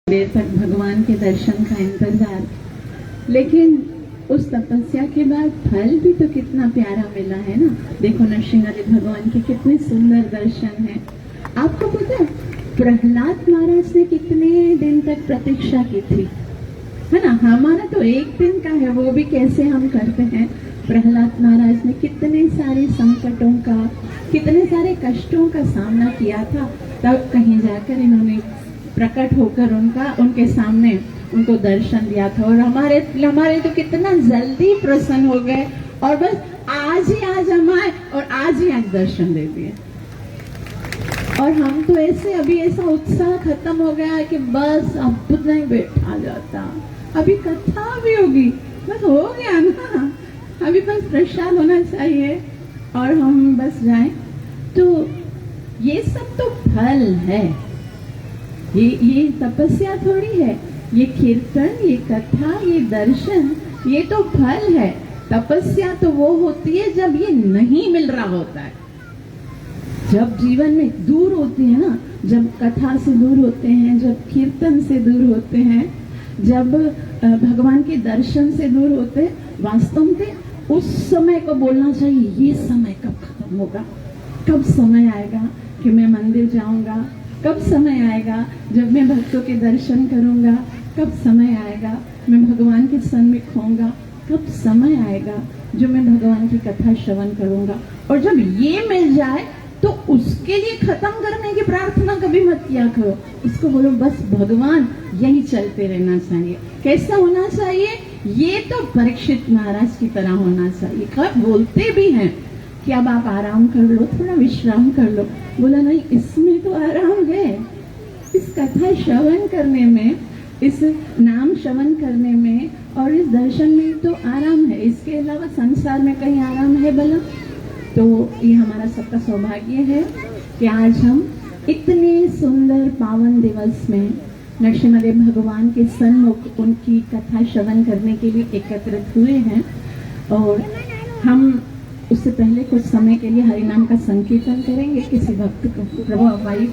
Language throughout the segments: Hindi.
देर तक भगवान के दर्शन का इंतजार, लेकिन उस तपस्या के बाद फल भी तो कितना प्यारा मिला है ना। देखो नरसिंहदेव भगवान के कितने सुंदर दर्शन हैं। आपको पता है प्रहलाद महाराज ने कितने दिन तक प्रतीक्षा की थी, है ना। हमारा तो एक दिन का है, वो भी कैसे हम करते हैं। प्रहलाद महाराज ने कितने सारे संकटों का, कितने सारे कष्टों का सामना किया था, तब कहीं जाकर इन्होंने प्रकट होकर उनके सामने उनको दर्शन दिया था। और हमारे तो कितना जल्दी प्रसन्न हो गए और बस आज हम आए और आज ही दर्शन दे दिए। और हम तो ऐसे ऐसा उत्साह खत्म हो गया है कि बस अब नहीं बैठा जाता, अभी कथा भी होगी, बस हो गया ना, अभी बस प्रसाद होना चाहिए और हम बस जाएं। तो ये सब तो फल है, ये तपस्या थोड़ी है। ये कीर्तन, ये कथा, ये दर्शन, ये तो फल है। तपस्या तो वो होती है जब ये नहीं मिल रहा होता है, जब जीवन में दूर होते हैं ना, जब कथा से दूर होते हैं, जब कीर्तन से दूर होते हैं, जब भगवान के दर्शन से दूर होते हैं, वास्तव में उस समय को बोलना चाहिए, ये समय कब खत्म होगा, कब समय आएगा कि मैं मंदिर जाऊंगा, कब समय आएगा जब मैं भक्तों के दर्शन करूंगा, कब समय आएगा मैं भगवान के सन्मुख होऊंगा, कब समय आएगा जो मैं भगवान की कथा श्रवण करूंगा। और जब ये मिल जाए तो उसके लिए खत्म करने की प्रार्थना कभी मत किया करो, उसको बोलो बस भगवान यही चलते रहना चाहिए। कैसा होना चाहिए? ये तो परीक्षित महाराज की तरह होना चाहिए। कब बोलते भी हैं कि अब आप आराम कर लो, थोड़ा विश्राम कर लो। बोला नहीं, इसमें तो आराम है, इस कथा श्रवण करने में, इस नाम श्रवण करने में और इस दर्शन में तो आराम है। इसके अलावा संसार में कहीं आराम है भला? तो ये हमारा सबका सौभाग्य है कि आज हम इतने सुंदर पावन दिवस में नरसिंहदेव भगवान के सन्मुख उनकी कथा श्रवण करने के लिए एकत्रित हुए हैं। और हम उससे पहले कुछ समय के लिए हरिनाम का संकीर्तन करेंगे। किसी भक्त को प्रभु वायु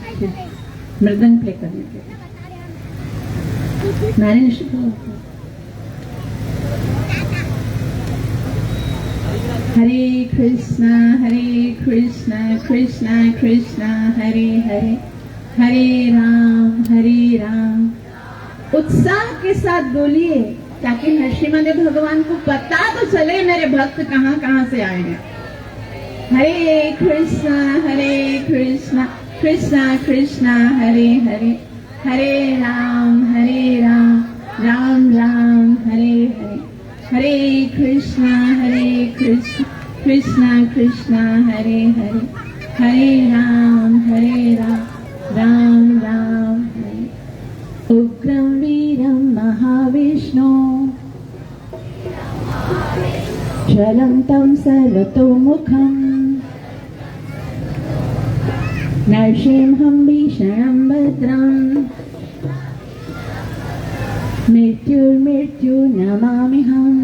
मृदंग प्ले करने के लिए नारायण श्री हरे कृष्णा कृष्णा कृष्णा हरे हरे, हरे राम। उत्साह के साथ बोलिए ताकि नरसिंहदेव भगवान को पता तो चले मेरे भक्त कहाँ कहाँ से आए हैं। हरे कृष्णा कृष्णा कृष्णा हरे हरे, हरे राम राम राम हरे हरे, हरे कृष्णा कृष्णा कृष्णा हरे हरे, हरे राम राम राम हरे। उग्रं वीरं महाविष्णु ज्वलन्तं सर्वतोमुखं नरसिंहं भीषणं भद्रं मृत्युर्मृत्यु नमाम्यहम्।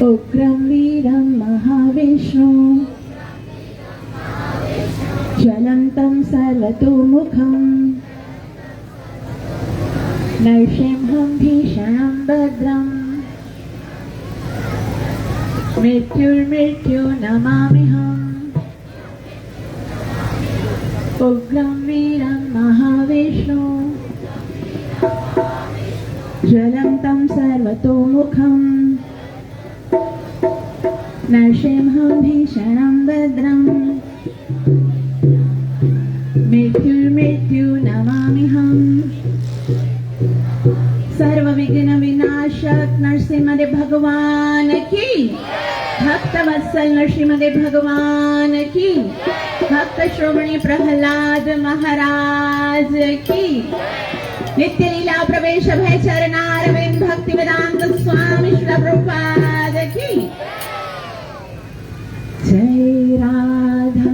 उग्रं वीरं महाविष्णु ज्वलन्तं सर्वतोमुखं नरसिंहं भीषणं भद्रं मृत्युर्मृत्यु नमाम्यहम्। उग्रं वीरं महाविष्णु ज्वलन्तं सर्वतोमुखं नरसिंहं भीषणं भद्रं मृत्युर्मृत्यु नमाम्यहम्। सर्व विघ्न विनाशक नरसिंहदेव भगवान की, भक्त वत्सल नरसिंहदेव भगवान की, भक्त श्रोमणी प्रहलाद महाराज की, नित्य लीला प्रवेश भय चरणारविंद भक्ति वेदांत स्वामी श्री प्रभुपाद की। जय राधा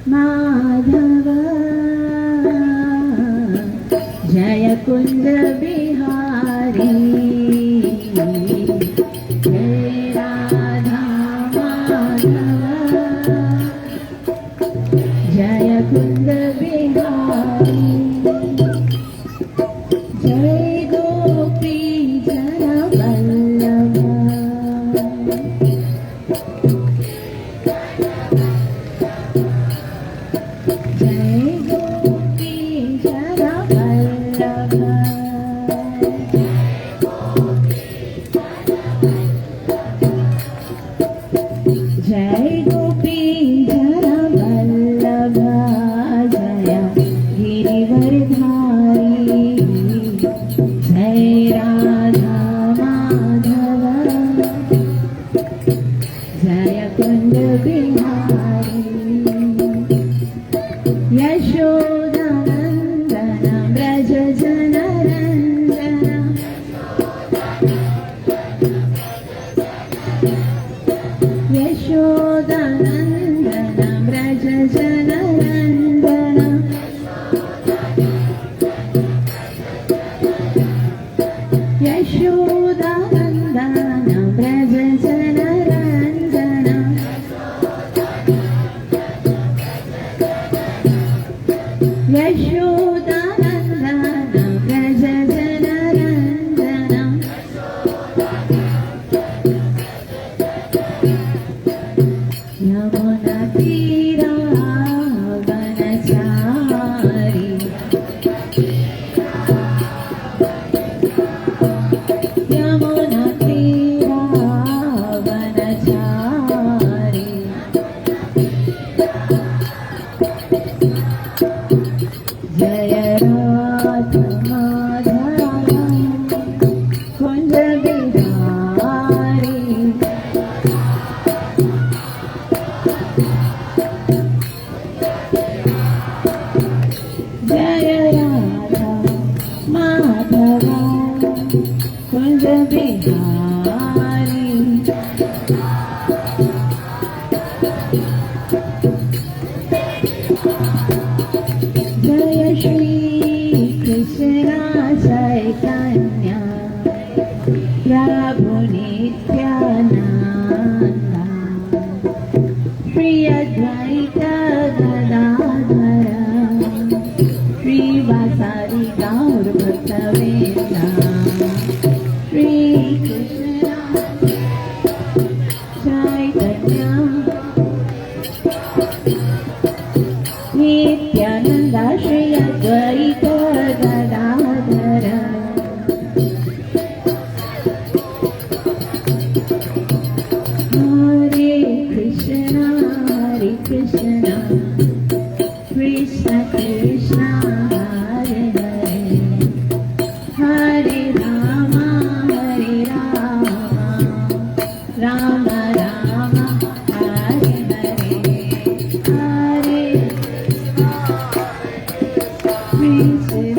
माधव जय कुंज बिहारी, जय राधा माधव जय कुंज बिहारी। गिरधारी जय राधा माधव जय कुंज बिहारी यशोदानंदन व्रज जनरंजन यशोदानंदन व्रज जनरंजन यशोदानंदन व्रज जनरंजन यशोदानंदन व्रज जनरंजन यमुना तीरा वनचारी यमुना तीरा वनचारी जय राध माधव कुंज बिहारी जय राधा माधव कुंज बिहारी जय श्री कृष्ण चैतन्य प्रभु नित्यानंद प्रिय द्वैत गदाधर श्रीवासादि गौर भक्तवृंदा श्री कृष्ण चैतन्य नित्यानंद श्री अद्वैत गदाधर हरे कृष्ण कृष्ण कृष्ण हरे हरे हरे राम राम राम हरे हरे हरे कृष्ण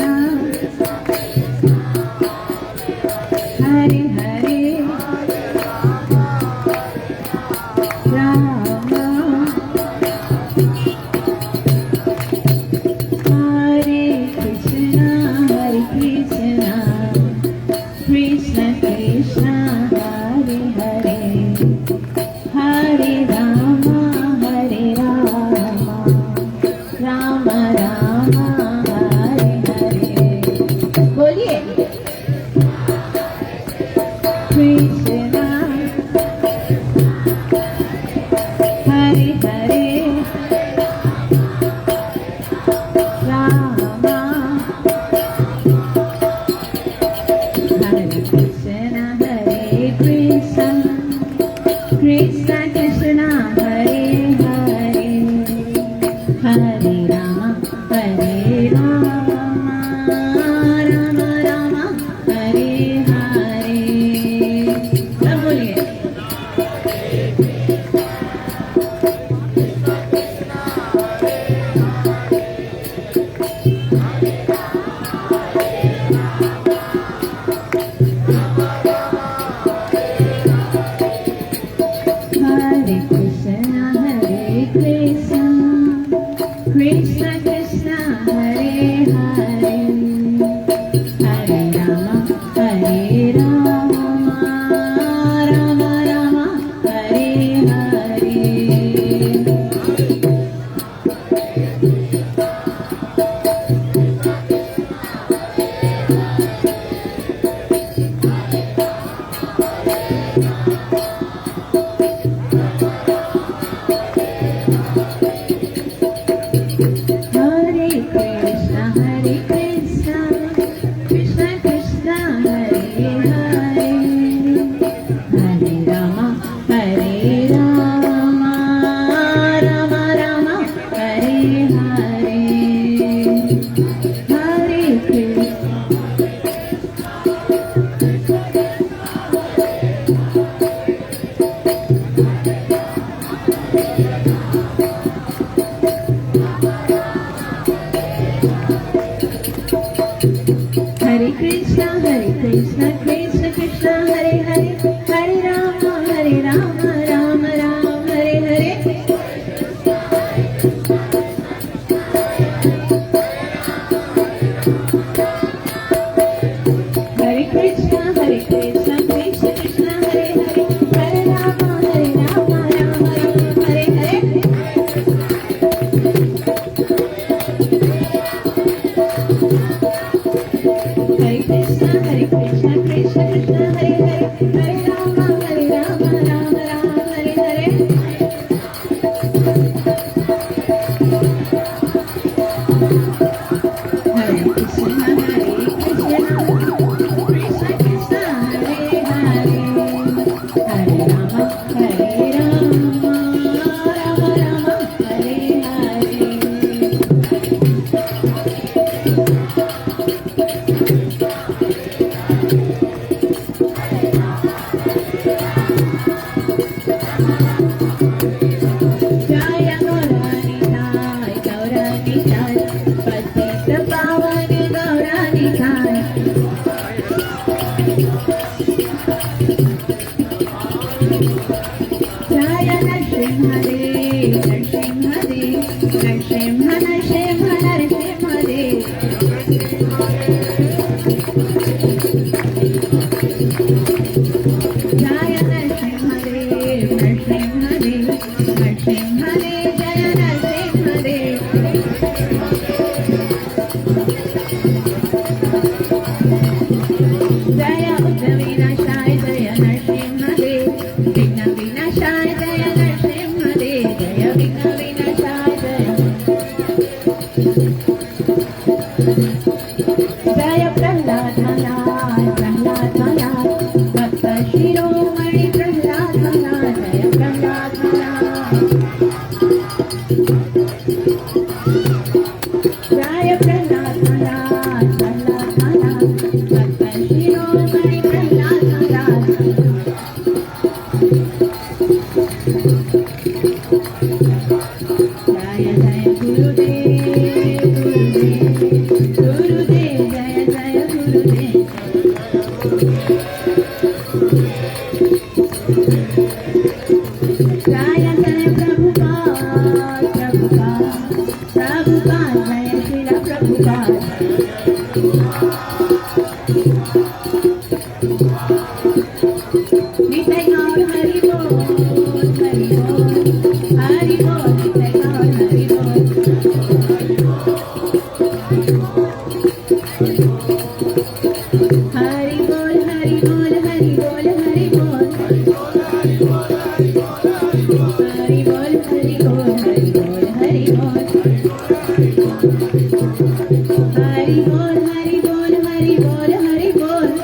हरे हरे राम हरे कृष्ण कृष्ण कृष्ण हरे हरे हरे राम राम राम हरे हरे कृष्ण कृष्ण कृष्ण हरे हरे हरे राम राम राम हरे हरे हरे कृष्ण कृष्ण कृष्ण हरे हरे हरे राम राम राम हरे हरे हरे कृष्ण कृष्ण कृष्ण हरे हरे हरे राम राम राम हरे हरे हरे कृष्ण कृष्ण कृष्ण हरे हरे हरे राम राम राम हरे हरे जय गौरानी जय पतित पावन गौरानी जय जय नरसिंह देव नरसिंह देव नरसिंह नरसिंह नरसिंह देव जय नरसिंह देव नरसिंह देव नरसिंह देव जय नरसिंह देव जय विनाशाय जय नरसिंह देव विघ्न विनाशाय जय नरसिंह देव जय विघ्न विनाशाय जय प्रह्लाद महाराज भक्त शिरोमणि प्रह्लाद महाराज जय प्रह्लाद महाराज जय प्रह्लाद महाराज भक्त शिरोमणि प्रह्लाद महाराज जय जय गुरुदेव गुरुदेव जय जय गुरुदेव जय जय प्रभुपाद प्रभुपाद जय श्री प्रभुपाद नित्य गौर हरि बोल हरि बोल हरि बोल नित्य गौर हरि बोल हरि बोल हरि बोल हरि बोल हरि बोल हरि बोल हरि बोल हरि बोल हरि बोल हरि बोल हरि बोल हरि बोल हरि बोल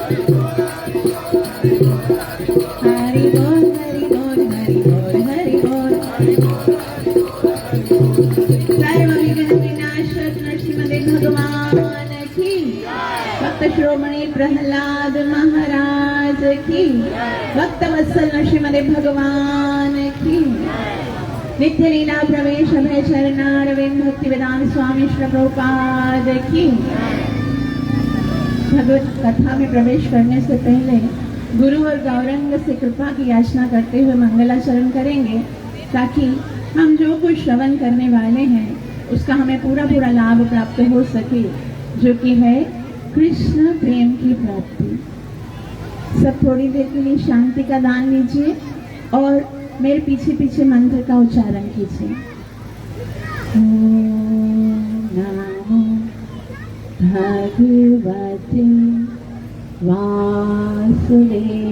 हरि बोल हरि बोल हरि बोल हरि बोल हरि बोल सर्व विघ्न विनाशक नरसिंहदेव भगवान की भक्त शिरोमणि प्रहलाद महाराज की भक्त वत्सल नरसिंहदेव भगवान की नित्य लीला प्रवेश अभय चरणारविंद भक्ति वेदांत स्वामी श्री प्रभुपाद की भगवत कथा में प्रवेश करने से पहले गुरु और गौरंग से कृपा की याचना करते हुए मंगलाचरण करेंगे ताकि हम जो कुछ श्रवण करने वाले हैं उसका हमें पूरा पूरा लाभ प्राप्त हो सके, जो कि है कृष्ण प्रेम की प्राप्ति। सब थोड़ी देर के लिए शांति का दान लीजिए और मेरे पीछे पीछे मंत्र का उच्चारण कीजिए। ओम नमो भगवते वासुदेवाय।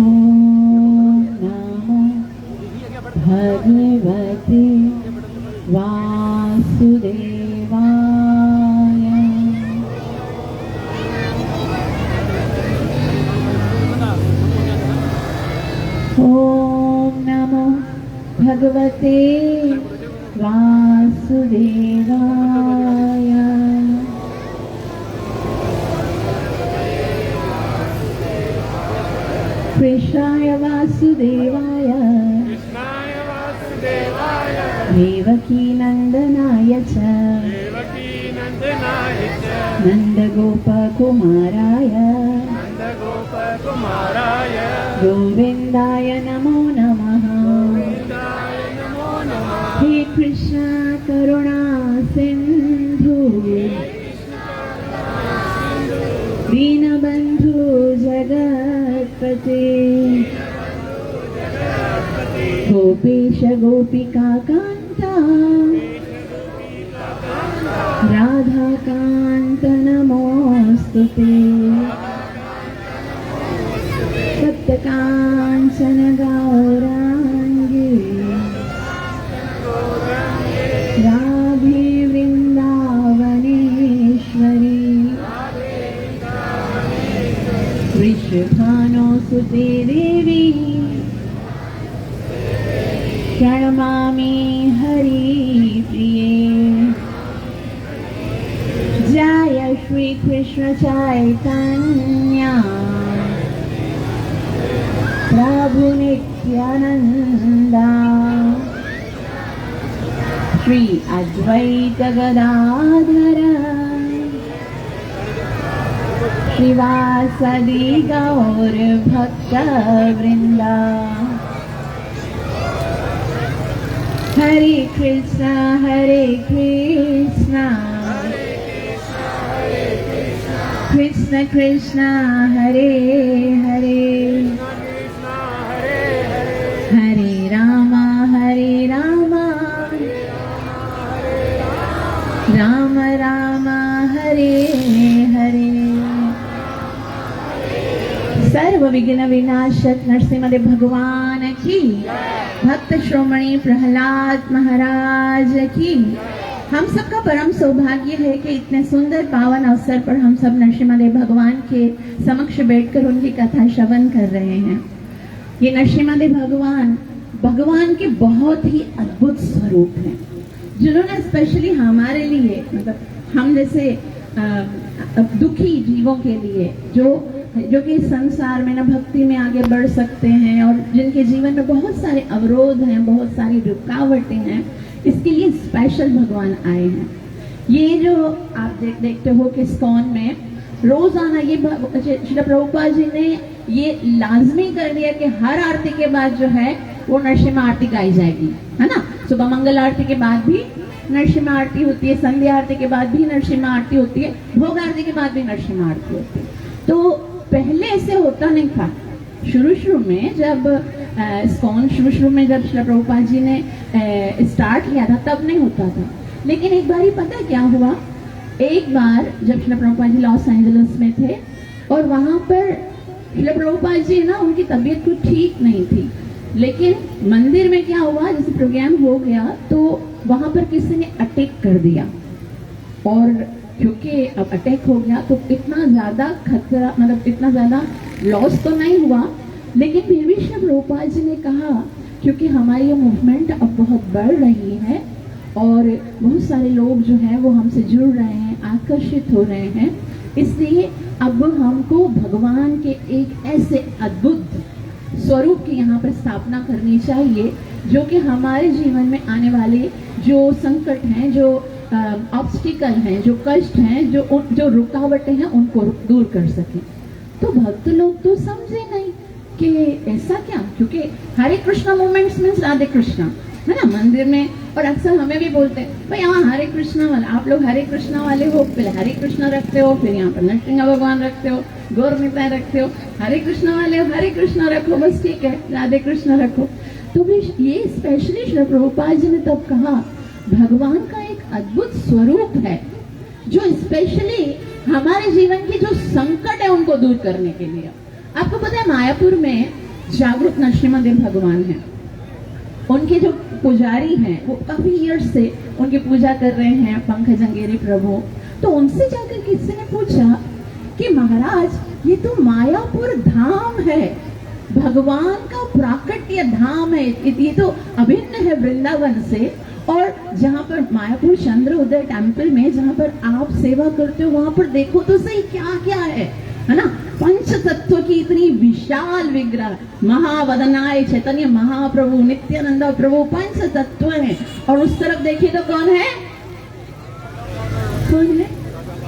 ओम नमो भगवते वासुदेवाय। ओम नमो भगवते वासुदेवाय। कृष्णाय वासुदेवाय देवकी नंदनाय च नन्दगोपकुमाराय गोविन्दाय नमो नमः। हे कृष्ण करुणा सिन्धु दीनबन्धु जगत्पते गोपेश गोपिका कान्ता राधाकान्त नमोऽस्तुते। सप्तकाञ्चन गौराङ्गी राधे वृन्दावनेश्वरी वृषभानुसुते देवी प्रणमामि हरिप्रिये। जय श्री कृष्ण चैतन्य प्रभु नित्यानंदा श्री अद्वैत गदाधर श्रीवासदि गौर भक्त वृंदा। हरे कृष्ण कृष्ण कृष्ण हरे हरे हरे राम राम राम हरे हरे। सर्व विघ्न विनाशक नरसिंहदेव भगवान की, भक्त श्रोमणी प्रहलाद महाराज की। हम सबका परम सौभाग्य है कि इतने सुंदर पावन अवसर पर हम सब नरसिम्हादेव भगवान के समक्ष बैठकर उनकी कथा श्रवण कर रहे हैं। ये नरसिम्हादेव भगवान के बहुत ही अद्भुत स्वरूप हैं, जिन्होंने स्पेशली हमारे लिए, मतलब हम जैसे दुखी जीवों के लिए, जो कि संसार में न भक्ति में आगे बढ़ सकते हैं और जिनके जीवन में बहुत सारे अवरोध हैं, बहुत सारी रुकावटें हैं, इसके लिए स्पेशल भगवान आए हैं। ये जो आप देखते हो कि इस्कॉन में रोजाना ये श्री प्रभुपाद जी ने ये लाजमी कर दिया कि हर आरती के बाद जो है वो नरसिम्हा आरती गाई जाएगी, है ना। सुबह मंगल आरती के बाद भी नरसिम्हा आरती होती है, संध्या आरती के बाद भी नरसिम्हा आरती होती है, भोग आरती के बाद भी नरसिम्हा आरती होती है। तो पहले ऐसे होता नहीं था। शुरू में जब शुरू में जब श्री प्रभुपाद जी ने स्टार्ट किया था तब नहीं होता था। लेकिन एक बार ही पता क्या हुआ, एक बार जब श्री प्रभुपाद जी लॉस एंजलिस में थे और वहां पर श्री प्रभुपाद जी ना, उनकी तबीयत कुछ ठीक नहीं थी, लेकिन मंदिर में क्या हुआ, जैसे प्रोग्राम हो गया तो वहां पर किसी ने अटैक कर दिया। और क्योंकि अब अटैक हो गया तो इतना ज्यादा खतरा, मतलब इतना ज्यादा लॉस तो नहीं हुआ, लेकिन फिर भी श्री प्रभुपाद जी ने कहा, क्योंकि हमारी ये मूवमेंट अब बहुत बढ़ रही है और बहुत सारे लोग जो हैं वो हमसे जुड़ रहे हैं, आकर्षित हो रहे हैं, इसलिए अब हमको भगवान के एक ऐसे अद्भुत स्वरूप की यहाँ पर स्थापना करनी चाहिए, जो कि हमारे जीवन में आने वाले जो संकट हैं, जो ऑब्स्टिकल हैं, जो कष्ट हैं, जो रुकावटें हैं, उनको दूर कर सके। तो भक्त लोग तो समझे नहीं कि ऐसा क्या, क्योंकि हरे कृष्णा मूवमेंट्स में राधे कृष्णा, है ना, मंदिर में। और अक्सर हमें भी बोलते हैं, भाई यहाँ हरे कृष्णा वाला, आप लोग हरे कृष्णा वाले हो, फिर हरे कृष्णा रखते हो, फिर यहाँ पर नरसिंह भगवान रखते हो, गौर निताय रखते हो, हरे कृष्णा वाले हो, हरे कृष्णा रखो, बस ठीक है, राधे कृष्णा रखो। तो भी ये स्पेशली श्री प्रभुपाद जी ने तब कहा, भगवान का एक अद्भुत स्वरूप है जो स्पेशली हमारे जीवन की जो संकट है उनको दूर करने के लिए। आपको पता है मायापुर में जागरूक नरसिम्हादेव भगवान है, उनके जो पुजारी हैं वो काफी ईयर्स से उनकी पूजा कर रहे हैं, पंकज अंगेरी प्रभु। तो उनसे जाकर किसी ने पूछा कि महाराज ये तो मायापुर धाम है, भगवान का प्राकट्य धाम है, ये तो अभिन्न है वृंदावन से, और जहाँ पर मायापुर चंद्र उदय टेम्पल में जहाँ पर आप सेवा करते हो वहां पर देखो तो सही क्या क्या है, है ना। पंच तत्व की इतनी विशाल विग्रह, महावदनाय चैतन्य महाप्रभु, नित्यानंद प्रभु, पंच तत्व है। और उस तरफ देखिए तो कौन है?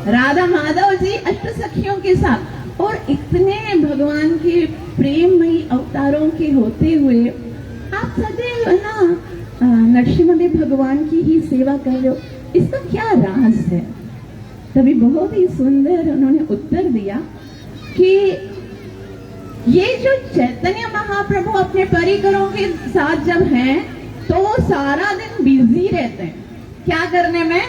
राधा माधव जी अष्ट सखियों के साथ। और इतने भगवान के प्रेममयी अवतारों के होते हुए आप सदैव ना नरसिम्हा भगवान की ही सेवा कर रहे हो, इसका क्या राज है? तभी बहुत ही सुंदर उन्होंने उत्तर दिया कि ये जो चैतन्य महाप्रभु अपने परिकरों के साथ जब हैं तो वो सारा दिन बिजी रहते हैं। क्या करने में?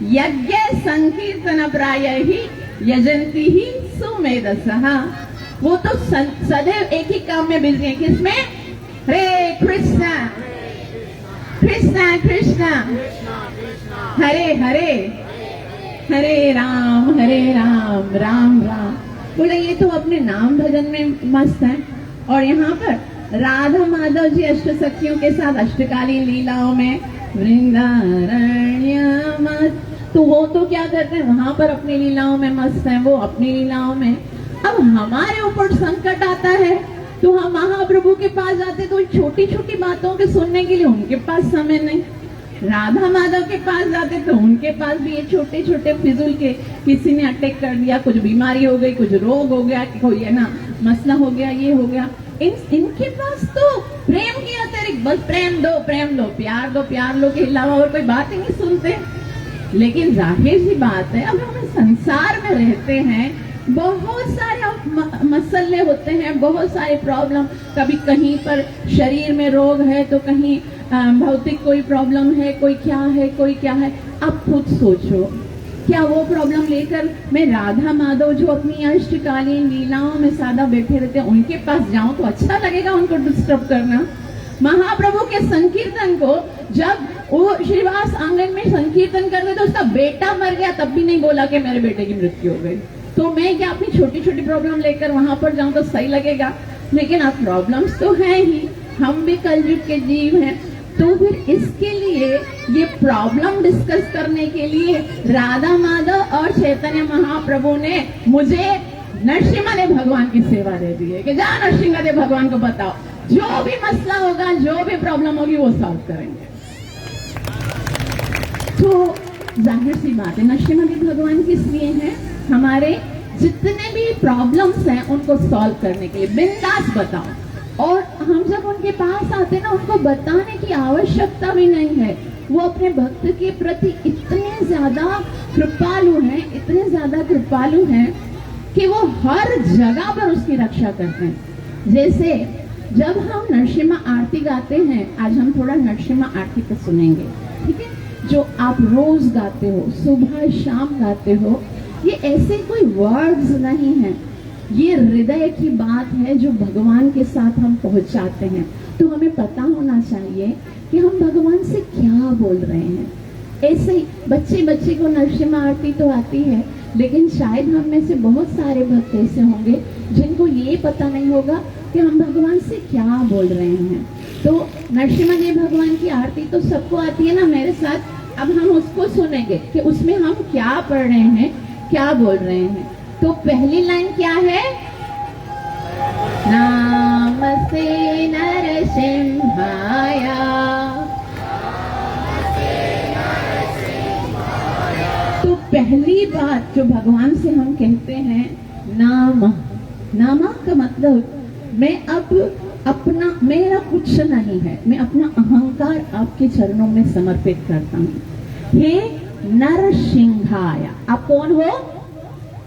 यज्ञ संकीर्तन प्राय ही यजंती ही सुमेधसः। वो तो सदैव एक ही काम में बिजी है। किसमें? हरे कृष्णा कृष्णा कृष्णा हरे हरे, हरे राम राम राम। बोले ये तो अपने नाम भजन में मस्त है। और यहाँ पर राधा माधव जी अष्ट सखियों के साथ अष्टकालीन लीलाओं में वृंदारण्य मत, तो वो तो क्या करते हैं? वहां पर अपनी लीलाओं में मस्त है, वो अपनी लीलाओं में। अब हमारे ऊपर संकट आता है तो हम महाप्रभु के पास जाते, तो छोटी छोटी बातों के सुनने के लिए उनके पास समय नहीं। राधा माधव के पास जाते तो उनके पास भी ये छोटे छोटे फिजूल के, किसी ने अटैक कर दिया, कुछ बीमारी हो गई, कुछ रोग हो गया, कोई है ना मसला हो गया, ये हो गया। इनके पास तो प्रेम की अतिरिक्त बस प्रेम दो, प्यार दो के अलावा और कोई बात ही नहीं सुनते। लेकिन जाहिर सी बात है, अब हम संसार में रहते हैं, बहुत सारे मसले होते हैं, बहुत सारे प्रॉब्लम। कभी कहीं पर शरीर में रोग है तो कहीं भौतिक कोई प्रॉब्लम है, कोई क्या है, कोई क्या है। अब खुद सोचो, क्या वो प्रॉब्लम लेकर मैं राधा माधव जो अपनी अष्टकालीन लीलाओं में सादा बैठे रहते हैं उनके पास जाऊं तो अच्छा लगेगा उनको डिस्टर्ब करना? महाप्रभु के संकीर्तन को जब वो श्रीवास आंगन में संकीर्तन करते तो उसका बेटा मर गया, तब भी नहीं बोला कि मेरे बेटे की मृत्यु हो गई। तो मैं क्या अपनी छोटी छोटी प्रॉब्लम लेकर वहां पर जाऊं तो सही लगेगा? लेकिन अब प्रॉब्लम्स तो है ही, हम भी कलयुग के जीव हैं। तो फिर इसके लिए ये प्रॉब्लम डिस्कस करने के लिए राधा माधव और चैतन्य महाप्रभु ने मुझे नरसिम्हा देव भगवान की सेवा दे दी है कि जा नरसिम्हा देव भगवान को बताओ, जो भी मसला होगा, जो भी प्रॉब्लम होगी वो सॉल्व करेंगे। तो जाहिर सी बात है, नरसिम्हा देव भगवान किस लिए हैं? हमारे जितने भी प्रॉब्लम्स हैं उनको सॉल्व करने के लिए। बिंदास बताओ। और हम जब उनके पास आते हैं ना, उनको बताने की आवश्यकता भी नहीं है। वो अपने भक्त के प्रति इतने ज्यादा कृपालु हैं, इतने ज्यादा कृपालु हैं कि वो हर जगह पर उसकी रक्षा करते हैं। जैसे जब हम नरसिम्हा आरती गाते हैं, आज हम थोड़ा नरसिम्हा आरती को सुनेंगे, ठीक है? जो आप रोज गाते हो, सुबह शाम गाते हो, ये ऐसे कोई वर्ड्स नहीं है, ये हृदय की बात है जो भगवान के साथ हम पहुंचाते हैं। तो हमें पता होना चाहिए कि हम भगवान से क्या बोल रहे हैं। ऐसे ही बच्चे को नरसिम्हा आरती तो आती है, लेकिन शायद हम में से बहुत सारे भक्त ऐसे होंगे जिनको ये पता नहीं होगा कि हम भगवान से क्या बोल रहे हैं। तो नरसिम्हा देव भगवान की आरती तो सबको आती है ना मेरे साथ। अब हम उसको सुनेंगे कि उसमें हम क्या पढ़ रहे हैं, क्या बोल रहे हैं। तो पहली लाइन क्या है? नमस्ते नरसिम्हाय। तो पहली बात जो भगवान से हम कहते हैं, नाम का मतलब मैं अब अपना, मेरा कुछ नहीं है, मैं अपना अहंकार आपके चरणों में समर्पित करता हूँ। हे नरसिंहाय, आप कौन हो?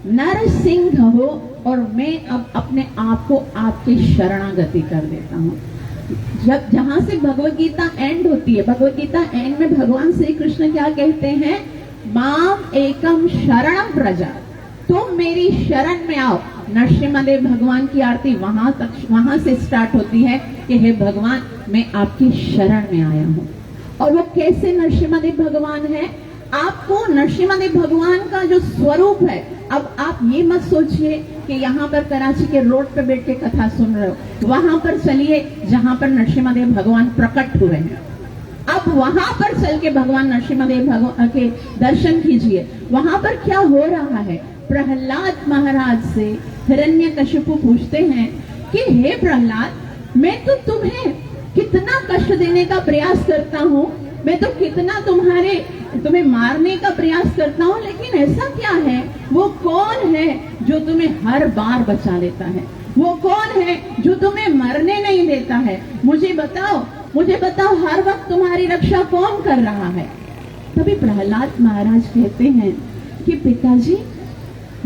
नरसिंह हो, और मैं अब अपने आप को आपके शरणागति कर देता हूँ। जब जहां से भगवत गीता एंड होती है, भगवत गीता एंड में भगवान श्री कृष्ण क्या कहते हैं? माम एकम शरणम व्रज, तुम मेरी शरण में आओ। नरसिम्हा देव भगवान की आरती वहां से स्टार्ट होती है कि हे भगवान, मैं आपकी शरण में आया हूँ। और वो कैसे नरसिम्हा देव भगवान है? आपको नरसिम्हा देव भगवान का जो स्वरूप है, अब आप ये मत सोचिए कि यहाँ पर कराची के रोड पे बैठ के कथा सुन रहे हो। वहां पर चलिए जहां पर नरसिम्हा देव भगवान प्रकट हुए हैं। अब वहां पर चल के भगवान नरसिम्हा देव भगवान के दर्शन कीजिए। वहां पर क्या हो रहा है? प्रहलाद महाराज से हिरण्यकशिपु पूछते हैं कि हे प्रहलाद, मैं तो तुम्हें कितना कष्ट देने का प्रयास करता हूँ, मैं तो कितना तुम्हें मारने का प्रयास करता हूँ, लेकिन ऐसा क्या है? वो कौन है जो तुम्हें हर बार बचा लेता है? वो कौन है जो तुम्हें मरने नहीं देता है? मुझे बताओ हर वक्त तुम्हारी रक्षा कौन कर रहा है? तभी प्रहलाद महाराज कहते हैं कि पिताजी,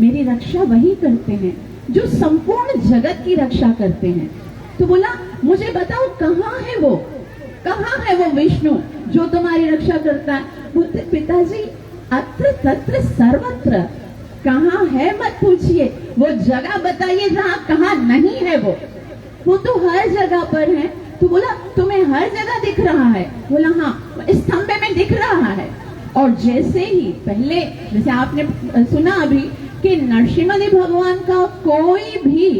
मेरी रक्षा वही करते हैं जो संपूर्ण जगत की रक्षा करते हैं। तो बोला, मुझे बताओ कहाँ है वो विष्णु जो तुम्हारी रक्षा करता है? बोलते, पिताजी, अत्र तत्र सर्वत्र, कहाँ है मत पूछिए, वो जगह बताइए जहाँ कहाँ नहीं है। वो तो हर जगह पर है। तो बोला, तुम्हें हर जगह दिख रहा है? बोला, हाँ, इस खंबे में दिख रहा है। और जैसे ही पहले, जैसे आपने सुना अभी कि नरसिंहदेव भगवान का कोई भी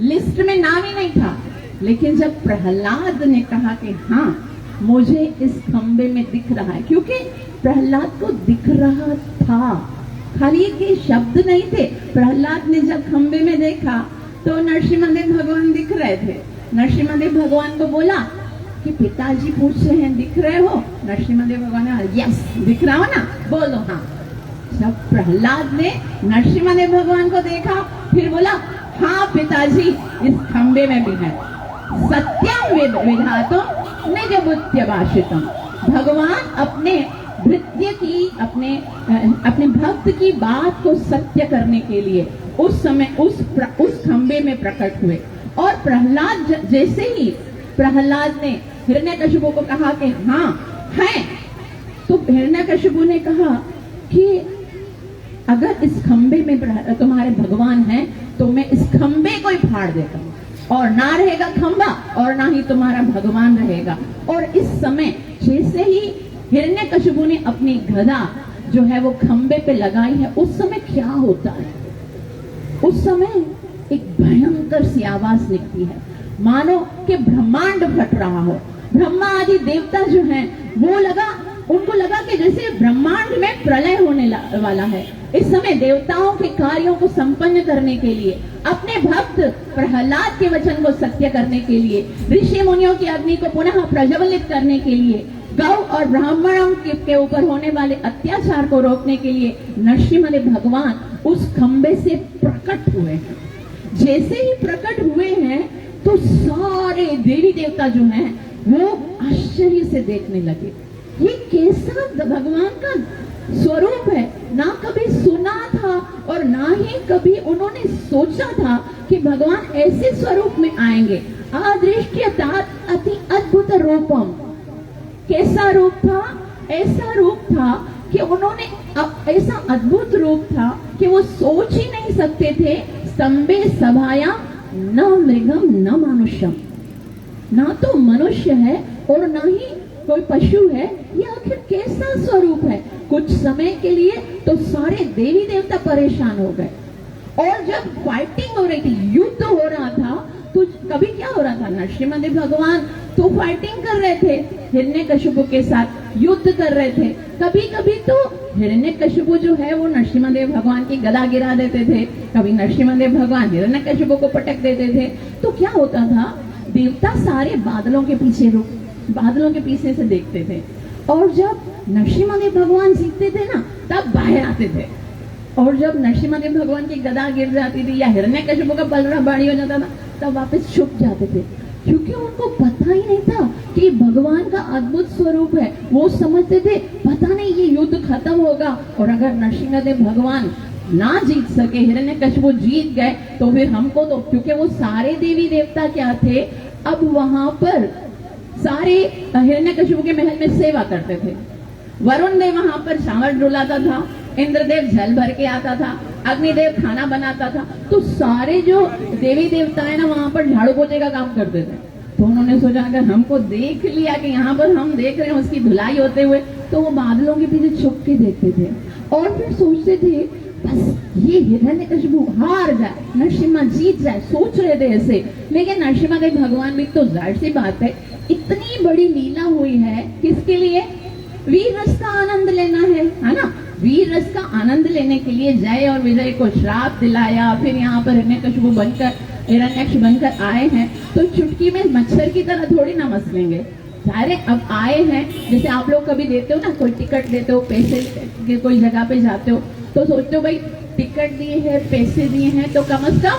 लिस्ट में नाम ही नहीं था, लेकिन जब प्रहलाद ने कहा कि हाँ, मुझे इस खंबे में दिख रहा है, क्योंकि प्रहलाद को दिख रहा था, खाली के शब्द नहीं थे। प्रहलाद ने जब खंबे में देखा तो नरसिंहदेव भगवान दिख रहे थे। नरसिंहदेव भगवान को बोला कि पिताजी पूछ रहे हैं, दिख रहे हो? नरसिंहदेव भगवान ने, यस, दिख रहा हो ना, बोलो हाँ। जब प्रहलाद ने नरसिंहदेव भगवान को देखा, फिर बोला, हाँ पिताजी, इस खंबे में भी है। सत्यम विधातुम निज बुद्धि भाषितम। भगवान अपने भृत्य की, अपने भक्त की बात को सत्य करने के लिए उस समय उस खंबे में प्रकट हुए। और प्रहलाद, जैसे ही प्रहलाद ने हिरण्यकशिपु को कहा कि हाँ है, तो हिरण्यकशिपु ने कहा कि अगर इस खंबे में तुम्हारे भगवान हैं तो मैं इस खंबे को ही फाड़ देता हूँ, और ना रहेगा खंबा और ना ही तुम्हारा भगवान रहेगा। और इस समय जैसे ही हिरण्यकशिपु ने अपनी गदा जो है वो खंबे पे लगाई है, उस समय क्या होता है? उस समय एक भयंकर सी आवाज निकलती है, मानो कि ब्रह्मांड फट रहा हो। ब्रह्मा आदि देवता जो हैं, उनको लगा कि जैसे ब्रह्मांड में प्रलय होने वाला है। इस समय देवताओं के कार्यों को संपन्न करने के लिए, अपने भक्त प्रहलाद के वचन को सत्य करने के लिए, ऋषि मुनियों की अग्नि को पुनः प्रज्वलित करने के लिए, गौ और ब्राह्मणों के ऊपर होने वाले अत्याचार को रोकने के लिए नरसिंहदेव भगवान उस खंबे से प्रकट हुए हैं। जैसे ही प्रकट हुए हैं तो सारे देवी देवता जो हैं वो आश्चर्य से देखने लगे, ये कैसा भगवान का स्वरूप है? ना कभी सुना था और ना ही कभी उन्होंने सोचा था कि भगवान ऐसे स्वरूप में आएंगे। अदृश्यतात अति अद्भुत रूपम। कैसा रूप था? ऐसा रूप था कि उन्होंने ऐसा अद्भुत रूप था कि वो सोच ही नहीं सकते थे। स्तंभे सभाया न मृगम न मनुष्यम, ना तो मनुष्य है और ना ही कोई पशु है, ये आखिर कैसा स्वरूप है? कुछ समय के लिए तो सारे देवी देवता परेशान हो गए। और जब फाइटिंग हो रही थी, युद्ध हो रहा था, तो कभी क्या हो रहा था? नरसिंहदेव भगवान तो फाइटिंग कर रहे थे, हिरण्यकशिपु के साथ युद्ध कर रहे थे। कभी कभी तो हिरण्यकशिपु जो है वो नरसिंहदेव भगवान की गदा गिरा देते थे, कभी नरसिंहदेव भगवान हिरण्यकशिपु को पटक देते थे। तो क्या होता था? देवता सारे बादलों के पीछे से देखते थे, और जब नरसिंहदेव भगवान जीतते थे ना, तब बाहर आते थे। और जब नरसिंहदेव भगवान की गदा गिर जाती थी या हिरण्यकशिपु का बलरा भारी हो जाता था, तब वापस छुप जाते थे, क्योंकि उनको पता ही नहीं था कि भगवान का अद्भुत स्वरूप है। वो समझते थे पता नहीं ये युद्ध खत्म होगा, और अगर नरसिंहदेव भगवान ना जीत सके, हिरण्यकशिपु जीत गए, तो फिर हमको तो, क्योंकि वो सारे देवी देवता क्या थे, अब वहां पर सारे हिरण्यकशिपु के महल में सेवा करते थे। वरुण देव वहां पर चावल डुलाता था, इंद्रदेव जल भर के आता था, अग्निदेव खाना बनाता था। तो सारे जो देवी देवता है ना, वहां पर झाड़ू पोछे का काम करते थे। तो उन्होंने सोचा अगर हमको देख लिया कि यहाँ पर हम देख रहे हैं उसकी धुलाई होते हुए, तो वो बादलों के पीछे छुप के देखते थे और फिर सोचते थे बस ये हिरण्यकशिपु हार जाए, नरसिम्हा जीत जाए, सोच रहे थे ऐसे। लेकिन नरसिम्हादेव भगवान भी, तो जाहिर सी बात है, इतनी बड़ी लीला हुई है, किसके लिए? वीर रस का आनंद लेना है ना। वीर रस का आनंद लेने के लिए जय और विजय को श्राप दिलाया, फिर यहाँ पर हिरण्यकश्यप बनकर आए हैं, तो चुटकी में मच्छर की तरह थोड़ी ना मसलेंगे। सारे अब आए हैं, जैसे आप लोग कभी देते हो ना, कोई टिकट देते हो, पैसे के कोई जगह पे जाते हो तो सोचते हो भाई टिकट दिए हैं, पैसे दिए हैं, तो कम से कम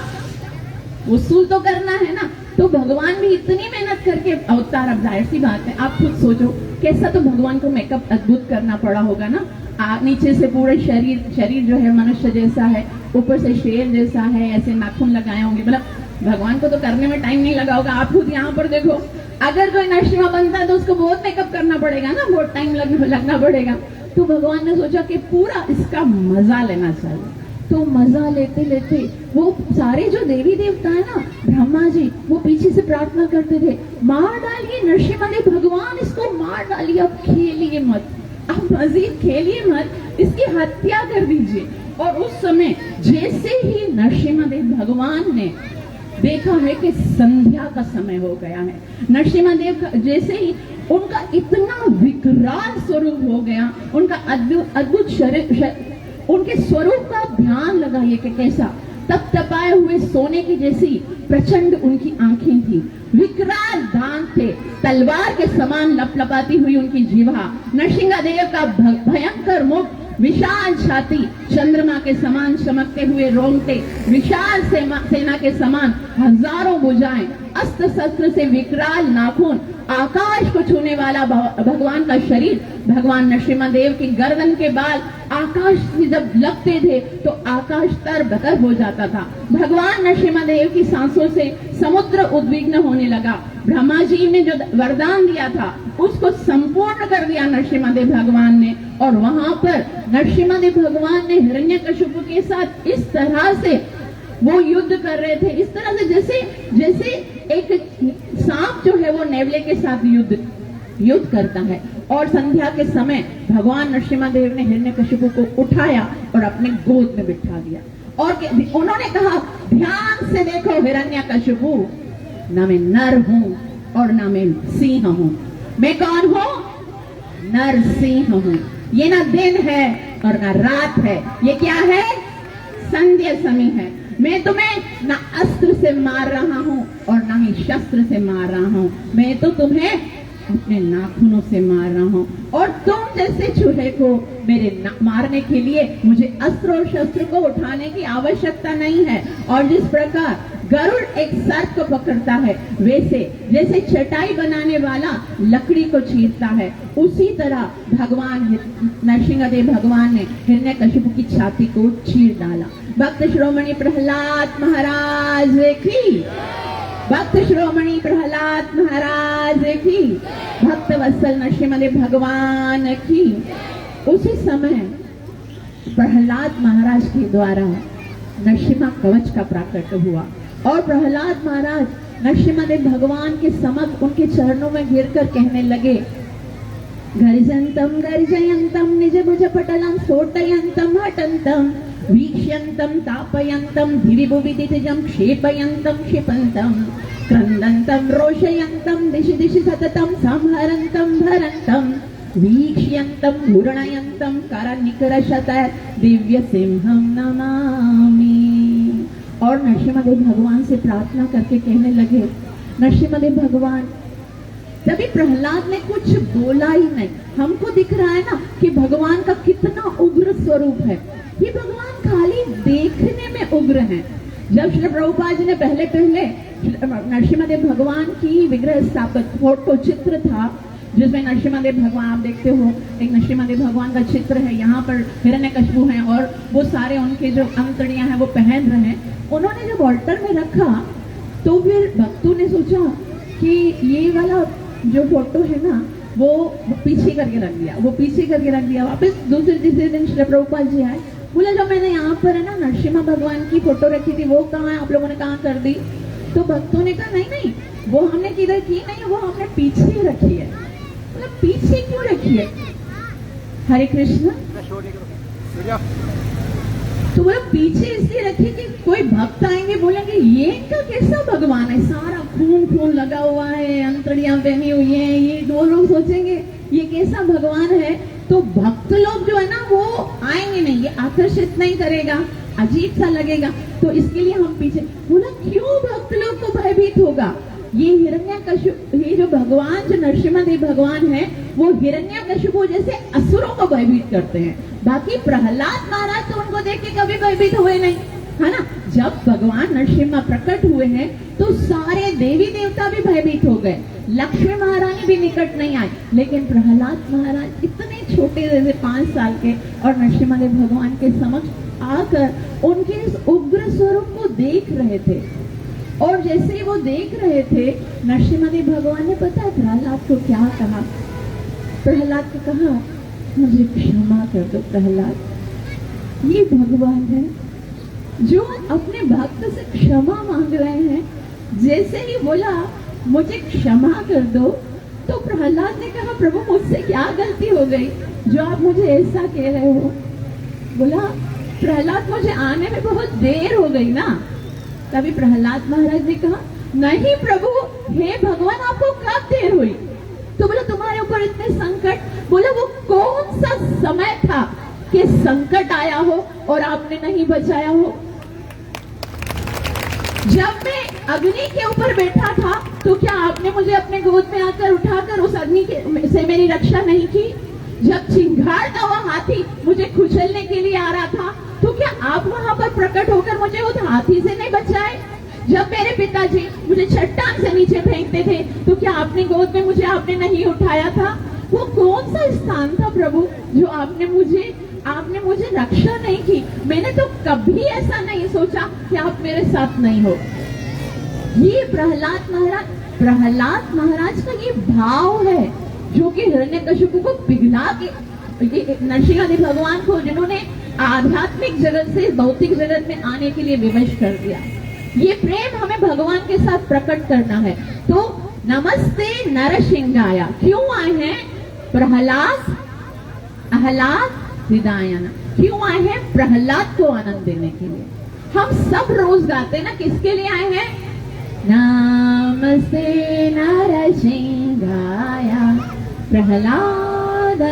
वसूल तो करना है ना। तो भगवान भी इतनी मेहनत करके अवतार, अब जाहिर सी बात है, आप खुद सोचो कैसा तो भगवान को मेकअप अद्भुत करना पड़ा होगा ना। नीचे से पूरे शरीर जो है मनुष्य जैसा है, ऊपर से शेर जैसा है, ऐसे नाखून लगाए होंगे, मतलब भगवान को तो करने में टाइम नहीं लगा होगा। आप खुद यहाँ पर देखो, अगर कोई नरसिम्हा बनता है तो उसको बहुत मेकअप करना पड़ेगा ना, बहुत टाइम लगना पड़ेगा। तो भगवान ने सोचा कि पूरा इसका मजा लेना चाहिए। तो मजा लेते लेते वो सारे जो देवी देवता है ना, ब्रह्मा जी, वो पीछे से प्रार्थना करते थे, मार डालिए नरसिम्हा भगवान, इसको मार डालिए, अब खेलिए मत, अब मजीद खेलिए मत, इसकी हत्या कर दीजिए। और उस समय जैसे ही नरसिम्हा भगवान ने देखा है कि संध्या का समय हो गया है, नरसिम्हा देव जैसे ही उनका इतना विकराल स्वरूप हो गया, उनका अद्भुत शरीर, उनके स्वरूप का ध्यान लगाइए कि कैसा तप तपाए हुए सोने की जैसी प्रचंड उनकी आंखें थी, विकराल दांत थे, तलवार के समान लपलपाती हुई उनकी जिह्वा, नरसिंह देव का भयंकर मुख, विशाल छाती, चंद्रमा के समान चमकते हुए रोंगटे, विशाल सेना के समान हजारों भुजाएं, अस्त्र शस्त्र से विकराल नाखून, आकाश को छूने वाला भगवान का शरीर, भगवान नरसिम्हा देव की गर्दन के बाल आकाश से जब लगते थे तो आकाश तर-बतर हो जाता था। भगवान नरसिम्हा देव की सांसों से समुद्र उद्विग्न होने लगा। ब्रह्मा जी ने जो वरदान दिया था उसको संपूर्ण कर दिया नरसिम्हा देव भगवान ने, और वहां पर नरसिम्हा देव भगवान ने हिरण्यकश्यप के साथ इस तरह से वो युद्ध कर रहे थे, इस तरह से जैसे एक सांप जो है वो नेवले के साथ युद्ध करता है। और संध्या के समय भगवान नरसिम्हा देव ने हिरण्यकश्यप को उठाया और अपने गोद में बिठा दिया, और उन्होंने कहा, ध्यान से देखो हिरण्यकश्यप, ना मैं नर हूं और ना मैं सिंह हूं। मैं कौन हूं? नर सिंह हूं। ये ना दिन है और ना रात है, ये क्या है? संध्या समय है। मैं तुम्हें ना अस्त्र से मार रहा हूं और ना ही शस्त्र से मार रहा हूं, मैं तो तुम्हें अपने नाखूनों से मार रहा हूं। और तुम जैसे चूहे को मेरे मारने के लिए मुझे अस्त्र और शस्त्र को उठाने की आवश्यकता नहीं है। और जिस प्रकार गरुड़ एक सर्प को पकड़ता है, वैसे जैसे चटाई बनाने वाला लकड़ी को चीरता है, उसी तरह भगवान नरसिंह देव भगवान ने हिरण्यकश्यप की छाती को चीर डाला। भक्त श्रोमणी प्रहलाद महाराज की, भक्त श्रोमणी प्रहलाद महाराज की, भक्त वत्सल नरसिम्हा भगवान की। उसी समय प्रहलाद महाराज के द्वारा नरसिम्हा कवच का प्राकट्य हुआ, और प्रहलाद महाराज नरसिम्हा भगवान के समक्ष उनके चरणों में गिरकर कहने लगे, गर्जन्तम गर्जयन्तम निज भुज पटलं स्फोटयन्तम हटन्तम वीक्ष्यन्तम तापयन्तम दिवि भुवि दितिजं क्षेपयन्तम क्षिपन्तम क्रन्दन्तम रोषयन्तम दिशि दिशि सततं संहरन्तम भरन्तम वीक्ष्यन्तम घूर्णयन्तम करनिकरशत दिव्य सिंहं नमामि। और नरसिम्हा भगवान से प्रार्थना करके कहने लगे, नरसिम्हा भगवान, तभी प्रहलाद ने कुछ बोला ही नहीं। हमको दिख रहा है ना कि भगवान का कितना उग्र स्वरूप है, ये भगवान खाली देखने में उग्र हैं। जब श्री प्रभुपाद जी ने पहले नरसिम्हा भगवान की विग्रह स्थापित फोटो चित्र था, जिसमें नरसिम्हा भगवान आप देखते हो, एक नरसिम्हा भगवान का चित्र है, यहाँ पर हिरण्यकश्यप हैं और वो सारे उनके जो अंतड़ियां हैं वो पहन रहे हैं। उन्होंने जब ऑल्टर में रखा तो फिर भक्तों ने सोचा कि ये वाला जो फोटो है ना वो पीछे करके रख दिया, वापस तीसरे दिन श्री प्रभुपाद जी आए, बोले जो मैंने यहाँ पर है ना नरसिम्हा भगवान की फोटो रखी थी वो कहाँ है, आप लोगों ने कहाँ कर दी? तो भक्तों ने कहा नहीं, वो हमने किधर की नहीं, वो हमने पीछे रखी है। मतलब पीछे क्यों रखी है? हरे कृष्ण। तो बोला पीछे इसलिए रखी कि कोई भक्त आएंगे बोलेंगे ये का कैसा भगवान है, सारा खून लगा हुआ है, अंतड़ियां पहनी हुई है, ये दो लोग सोचेंगे ये कैसा भगवान है, तो भक्त लोग जो है ना वो आएंगे नहीं, ये आकर्षित नहीं करेगा, अजीब सा लगेगा, तो इसके लिए हम पीछे। बोला क्यों भक्त लोग को भयभीत होगा? ये हिरण्यकशिपु, ये जो भगवान, जो नरसिम्हा भगवान है, वो हिरण्यकशिपु जैसे असुरों को भयभीत करते हैं। बाकी प्रहलाद महाराज तो उनको देख के कभी भयभीत हुए नहीं, है ना। जब भगवान नरसिम्हा प्रकट हुए हैं तो सारे देवी देवता भी भयभीत हो गए, लक्ष्मी महारानी भी निकट नहीं आई, लेकिन प्रहलाद महाराज इतने छोटे जैसे 5 साल के और नरसिम्हा भगवान के समक्ष आकर उनके इस उग्र स्वरूप को देख रहे थे। और जैसे ही वो देख रहे थे, नरसिम्हा भगवान ने पता है प्रहलाद को क्या कहा? प्रहलाद को कहा, मुझे क्षमा कर दो प्रहलाद। ये भगवान है जो अपने भक्त से क्षमा मांग रहे हैं। जैसे ही बोला मुझे क्षमा कर दो, तो प्रहलाद ने कहा प्रभु मुझसे क्या गलती हो गई जो आप मुझे ऐसा कह रहे हो? बोला प्रहलाद मुझे आने में बहुत देर हो गई ना। तभी प्रहलाद महाराज ने कहा नहीं प्रभु, हे भगवान आपको कब देर हुई? तो बोला तुम्हारे ऊपर इतने संकट। बोला वो कौन सा समय था कि संकट आया हो और आपने नहीं बचाया हो? जब मैं अग्नि के ऊपर बैठा था तो क्या आपने मुझे अपने गोद में आकर उठाकर उस अग्नि से मेरी रक्षा नहीं की? जब चिंगारता हुआ हाथी मुझे कुचलने के लिए आ रहा था तो क्या आप वहां पर प्रकट होकर मुझे उस हाथी से नहीं बचाए? जब मेरे पिताजी मुझे चट्टान से नीचे फेंकते थे तो क्या आपने गोद में मुझे आपने नहीं उठाया था? वो कौन सा स्थान था प्रभु जो आपने मुझे रक्षा नहीं की? मैंने तो कभी ऐसा नहीं सोचा कि आप मेरे साथ नहीं हो। ये प्रहलाद महाराज का ये भाव है जो कि हिरण्यकशिपु को पिघला के नरसिम्हा भगवान को, जिन्होंने आध्यात्मिक जगत से भौतिक जगत में आने के लिए विवश कर दिया। ये प्रेम हमें भगवान के साथ प्रकट करना है। तो नमस्ते नरसिंहाय क्यों आए हैं? प्रहलाद आह्लाद हृदयान, क्यों आए हैं? प्रहलाद को आनंद देने के लिए। हम सब रोज गाते हैं ना, किसके लिए आए हैं? नमस्ते नरसिंहाय प्रहलाद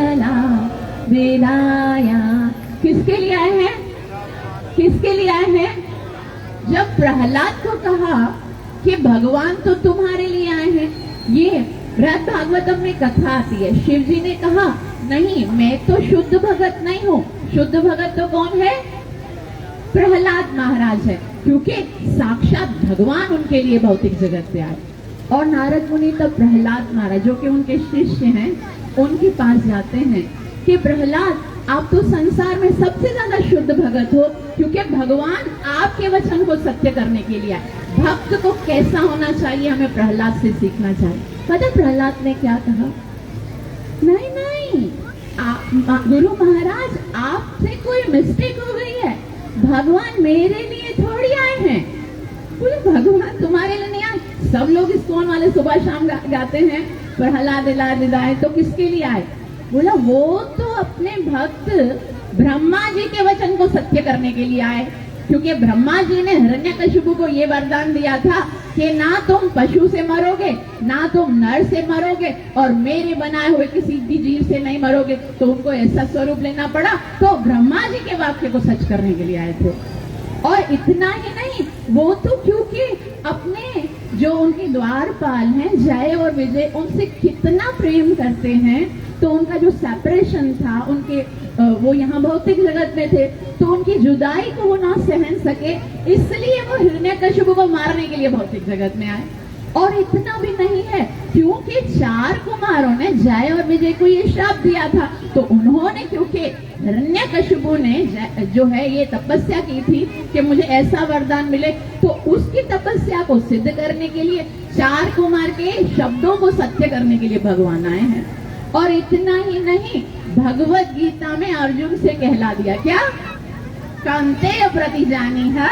हृदयाय। किसके लिए आए हैं? किसके लिए आए हैं? जब प्रहलाद को कहा कि भगवान तो तुम्हारे लिए आए हैं, ये बृहद भागवतम में कथा आती है। शिव जी ने कहा नहीं, मैं तो शुद्ध भगत नहीं हूँ। शुद्ध भगत तो कौन है? प्रहलाद महाराज है, क्योंकि साक्षात भगवान उनके लिए भौतिक जगत से आए। और नारद मुनि तब प्रहलाद महाराज जो कि उनके शिष्य हैं उनके पास जाते हैं कि प्रहलाद आप तो संसार में सबसे ज्यादा शुद्ध भगत हो, क्योंकि भगवान आपके वचन को सत्य करने के लिए आए। भक्त को कैसा होना चाहिए हमें प्रहलाद से सीखना चाहिए। पता प्रहलाद ने क्या कहा? नहीं नहीं, गुरु महाराज आपसे कोई मिस्टेक हो गई है, भगवान मेरे लिए थोड़ी आए हैं। बोले भगवान तुम्हारे लिए नहीं आए? सब लोग इस्कॉन वाले सुबह शाम गाते हैं प्रहलाद हृदयाय, तो किसके लिए आए? बोला वो तो अपने भक्त ब्रह्मा जी के वचन को सत्य करने के लिए आए, क्योंकि ब्रह्मा जी ने हिरण्यकशिपु को ये वरदान दिया था कि ना तुम पशु से मरोगे, ना तुम नर से मरोगे, और मेरे बनाए हुए किसी भी जीव से नहीं मरोगे। तो उनको ऐसा स्वरूप लेना पड़ा, तो ब्रह्मा जी के वाक्य को सच करने के लिए आए थे। और इतना ही नहीं, वो तो क्योंकि अपने जो उनके द्वारपाल हैं जय और विजय, उनसे कितना प्रेम करते हैं, तो उनका जो सेपरेशन था, उनके वो यहाँ भौतिक जगत में थे, तो उनकी जुदाई को वो ना सहन सके, इसलिए वो हिरण्यकशिपु को मारने के लिए भौतिक जगत में आए। और इतना भी नहीं है, क्योंकि 4 कुमारों ने जय और विजय को ये श्राप दिया था, तो उन्होंने, क्योंकि हिरण्यकशिपु ने जो है ये तपस्या की थी कि मुझे ऐसा वरदान मिले, तो उसकी तपस्या को सिद्ध करने के लिए 4 कुमार के शब्दों को सत्य करने के लिए भगवान आए हैं। और इतना ही नहीं, भगवत गीता में अर्जुन से कहला दिया क्या? कांते प्रति जानी है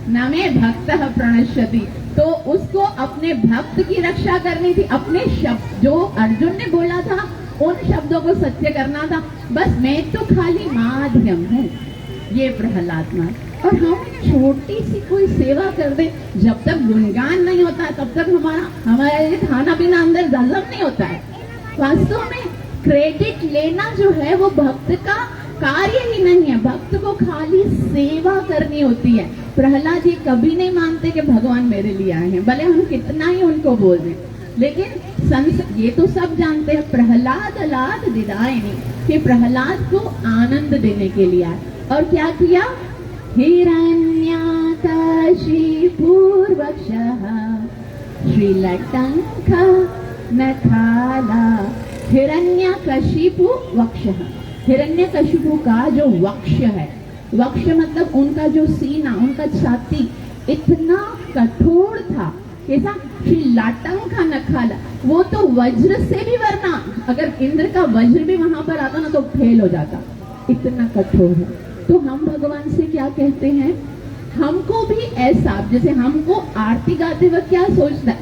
न मे भक्त प्रणश्यति। तो उसको अपने भक्त की रक्षा करनी थी, अपने शब्द जो अर्जुन ने बोला था उन शब्दों को सत्य करना था। बस मैं तो खाली माध्यम हूँ, ये प्रहलाद महाराज। और हम छोटी सी कोई सेवा कर दे, जब तक गुणगान नहीं होता तब तक हमारा ये खाना पीना अंदर हजम नहीं होता है। वास्तव में क्रेडिट लेना जो है वो भक्त का कार्य ही नहीं है। भक्त को खाली सेवा करनी होती है। प्रहलाद ये कभी नहीं मानते कि भगवान मेरे लिए आए हैं, भले हम कितना ही उनको बोल दें, लेकिन ये तो सब जानते हैं प्रहलाद अलाद दिदायनी, कि प्रहलाद को आनंद देने के लिए आए। और क्या किया? हिरण्यकशिपूर्वक्षः श्रीलटंक नखाला। हिरण्यकशिपु वक्षः, हिरण्यकशिपु का जो वक्ष है, वक्ष मतलब उनका जो सीना, उनका छाती इतना कठोर था। कैसा? श्रीलटंक नखाला, वो तो वज्र से भी, वरना अगर इंद्र का वज्र भी वहां पर आता ना तो फेल हो जाता, इतना कठोर है। तो हम भगवान से क्या कहते हैं? हमको भी ऐसा, जैसे हमको आरती गाते वक्त क्या सोचता है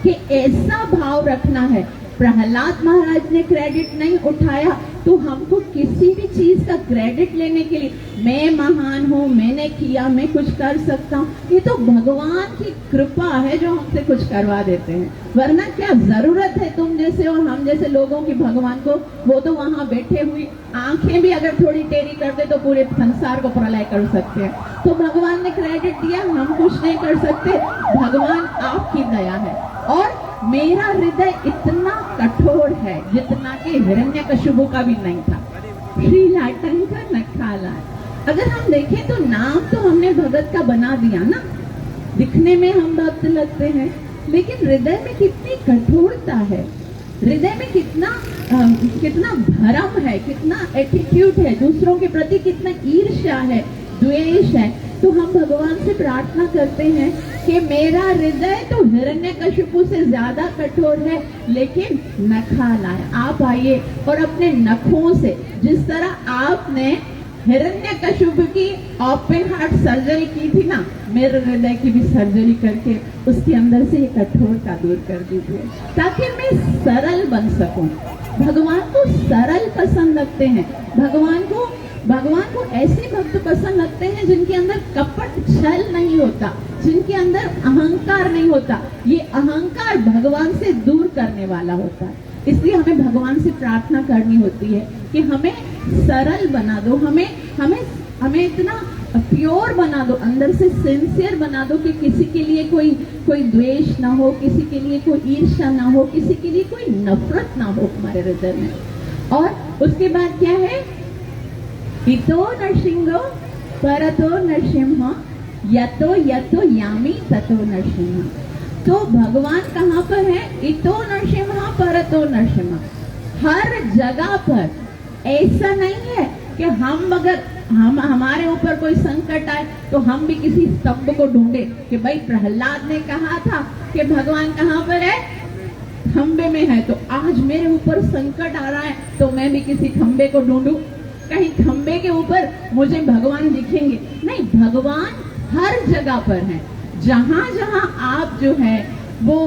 कि ऐसा भाव रखना है। प्रहलाद महाराज ने क्रेडिट नहीं उठाया, तो हमको किसी भी चीज का क्रेडिट लेने के लिए मैं महान हूँ, मैंने किया, मैं कुछ कर सकता हूँ, ये तो भगवान की कृपा है जो हमसे कुछ करवा देते हैं। वरना क्या जरूरत है तुम जैसे और हम जैसे लोगों की भगवान को? वो तो वहां बैठे हुए आंखें भी अगर थोड़ी टेढ़ी कर दे तो पूरे संसार को प्रलय कर सकते हैं। तो भगवान ने क्रेडिट दिया, हम कुछ नहीं कर सकते, भगवान आपकी दया है। और मेरा हृदय इतना कठोर है जितना कि हिरण्यकशिपु का भी नहीं था। श्रीलटंक नखाला, अगर हम देखें तो नाम तो हमने भगत का बना दिया ना, दिखने में हम भक्त लगते हैं, लेकिन हृदय में कितनी कठोरता है, हृदय में कितना भरम है, कितना एटीट्यूड है, दूसरों के प्रति कितना ईर्ष्या है, द्वेष है। तो हम भगवान से प्रार्थना करते हैं कि मेरा हृदय तो हिरण्यकशिपु से ज्यादा कठोर है, लेकिन नखाला है। आप आइए और अपने नखों से, जिस तरह आपने हिरण्यकशिपु की ओपन हार्ट सर्जरी की थी ना, मेरे हृदय की भी सर्जरी करके उसके अंदर से ये कठोरता दूर कर दीजिए, ताकि मैं सरल बन सकूं। भगवान को सरल पसंद लगते हैं। भगवान को ऐसे भक्त पसंद लगते हैं जिनके अंदर कपट छल नहीं होता, जिनके अंदर अहंकार नहीं होता। ये अहंकार भगवान से दूर करने वाला होता है। इसलिए हमें भगवान से प्रार्थना करनी होती है कि हमें सरल बना दो, हमें इतना प्योर बना दो, अंदर से सिंसियर बना दो कि किसी के लिए कोई द्वेष ना हो, किसी के लिए कोई ईर्ष्या ना हो, किसी के लिए कोई नफरत ना हो हमारे हृदय में। और उसके बाद क्या है? इतो नरसिंहो परतो नरसिंह यतो यतो यामी ततो नरसिंह। तो भगवान कहाँ पर है? इतो नरसिंह परतो नरसिंह, हर जगह पर। ऐसा नहीं है कि हमारे ऊपर कोई संकट आए तो हम भी किसी स्तंभ को ढूंढे कि भाई प्रहलाद ने कहा था कि भगवान कहाँ पर है? खंबे में है, तो आज मेरे ऊपर संकट आ रहा है तो मैं भी किसी खंबे को ढूंढूं, कहीं खंबे के ऊपर मुझे भगवान दिखेंगे। नहीं, भगवान हर जगह पर है। जहां जहां आप जो है वो